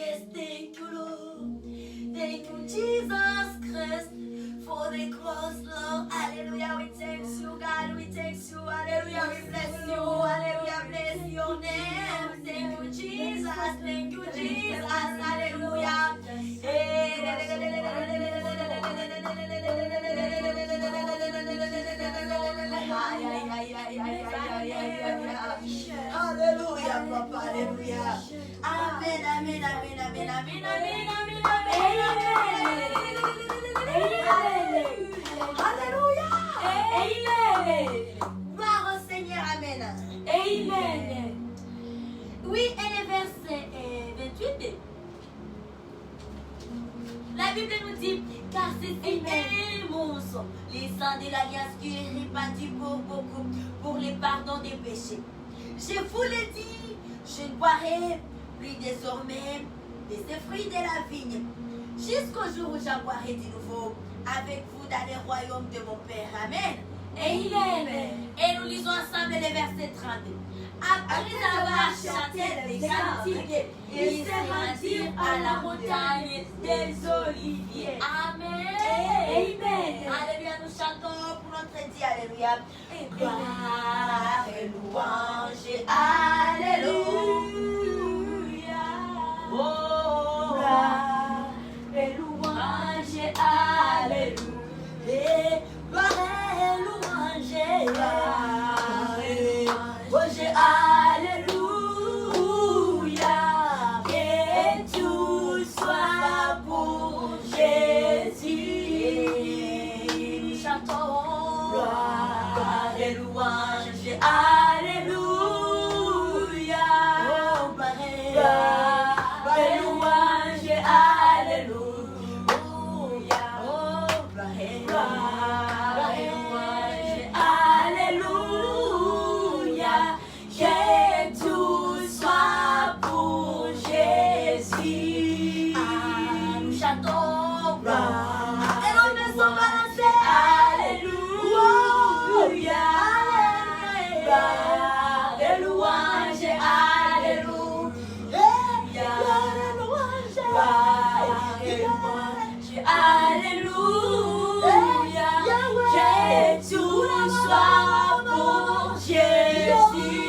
Yes, thank you, Lord. Thank you, Jesus Christ, for the cross, Lord. Hallelujah, we thank you, God. We thank you. Hallelujah, we bless you. Hallelujah, bless your name. Thank you, Jesus. Thank you, Jesus. Hallelujah. Hallelujah, Papa. Hallelujah. Amen, amen, amen, amen, amen, amen, amen, amen. Alléluia. Amen. Gloire au Seigneur. Amen. Amen. Oui, et le verset 28. La Bible nous dit, car c'est immense les sangs de l'alliance qui est répandu pour beaucoup, pour les pardons des péchés. Je vous le dis, je ne boirai plus désormais de ces fruits de la vigne, jusqu'au jour où j'en boirai de nouveau avec vous dans le royaume de mon Père. Amen. Amen. Et nous lisons ensemble le verset 30. Après avoir chanté les cantiques, ils se rendirent à la montagne des Oliviers. Amen. Amen. Alléluia, nous chantons pour notre Dieu. Alléluia. Gloire et louange. Alléluia. Oh, gloire et louange. Alléluia. Gloire et louange. Alléluia, que tout soit pour Jésus. Nous chantons gloire et louange, alléluia. Gloire et louange, alléluia. Gloire et louange, alléluia. Que tout soit pour Jésus. Nous chantons gloire. Et nos mains sont balancées. Alléluia. Gloire et louange. Alléluia. Gloire et louange. Alléluia. Que tout soit pour Jésus.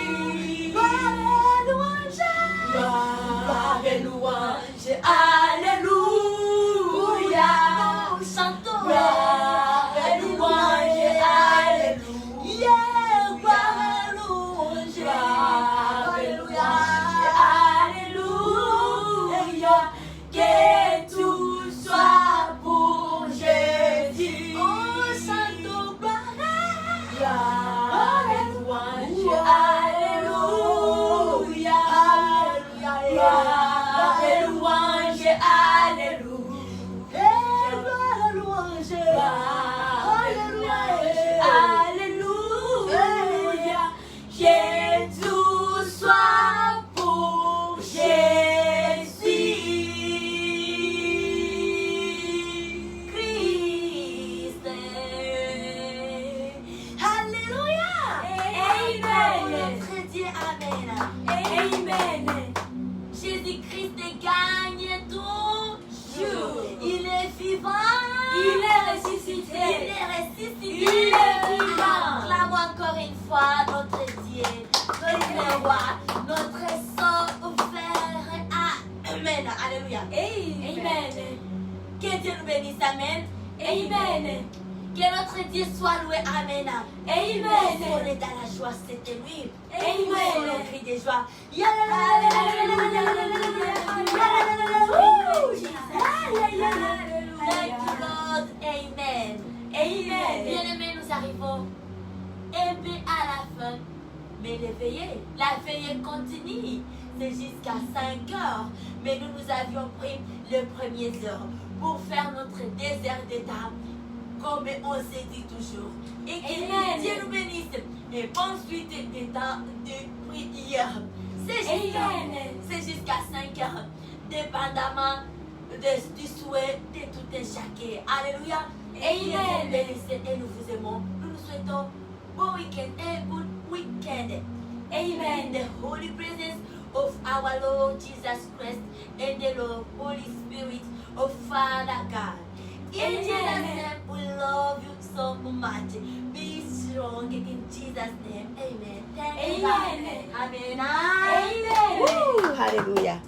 Gloire et louange, alléluia. Nous chantons gloire et louange, alléluia. Gloire et louange, alléluia, alléluia. Que tout soit pour Jésus. Oh, chantons gloire et louange, alléluia. Gloire et louange, alléluia. Gloire et louange, alléluia. Que tout soit pour Jésus. Christ. Alléluia. Amen. Notre Dieu, amen. Amen. Jésus-Christ gagne toujours. Il est vivant. Il est ressuscité. Il est ressuscité. Il est vivant. Acclame encore une fois notre Dieu, notre roi, notre sauveur. Amen. Alléluia. Amen. Que Dieu nous bénisse. Amen. Amen. Que notre Dieu soit loué. Amen. Amen. On est dans la joie cette nuit. Amen. On crie de joie. Thank you, Lord. Amen. Amen. Bien-aimés, nous arrivons un peu à la fin. Mais la veillée continue. C'est jusqu'à 5 heures. Mais nous avions pris les premières heures pour faire notre désert d'état. Comme on s'est dit toujours. Et que Dieu nous bénisse. Et bonne suite des temps de prière. C'est jusqu'à 5 heures. Dépendamment du souhait de tout un chacun. Alléluia. Amen. Et nous vous aimons. Nous nous souhaitons bon week-end et good week-end. Amen. The Holy Presence of our Lord Jesus Christ and the Lord Holy Spirit, oh Father God. In Jesus' name, we love you so much. Be strong in Jesus' name. Amen. Thank you.
Amen.
Amen.
Amen.
Hallelujah.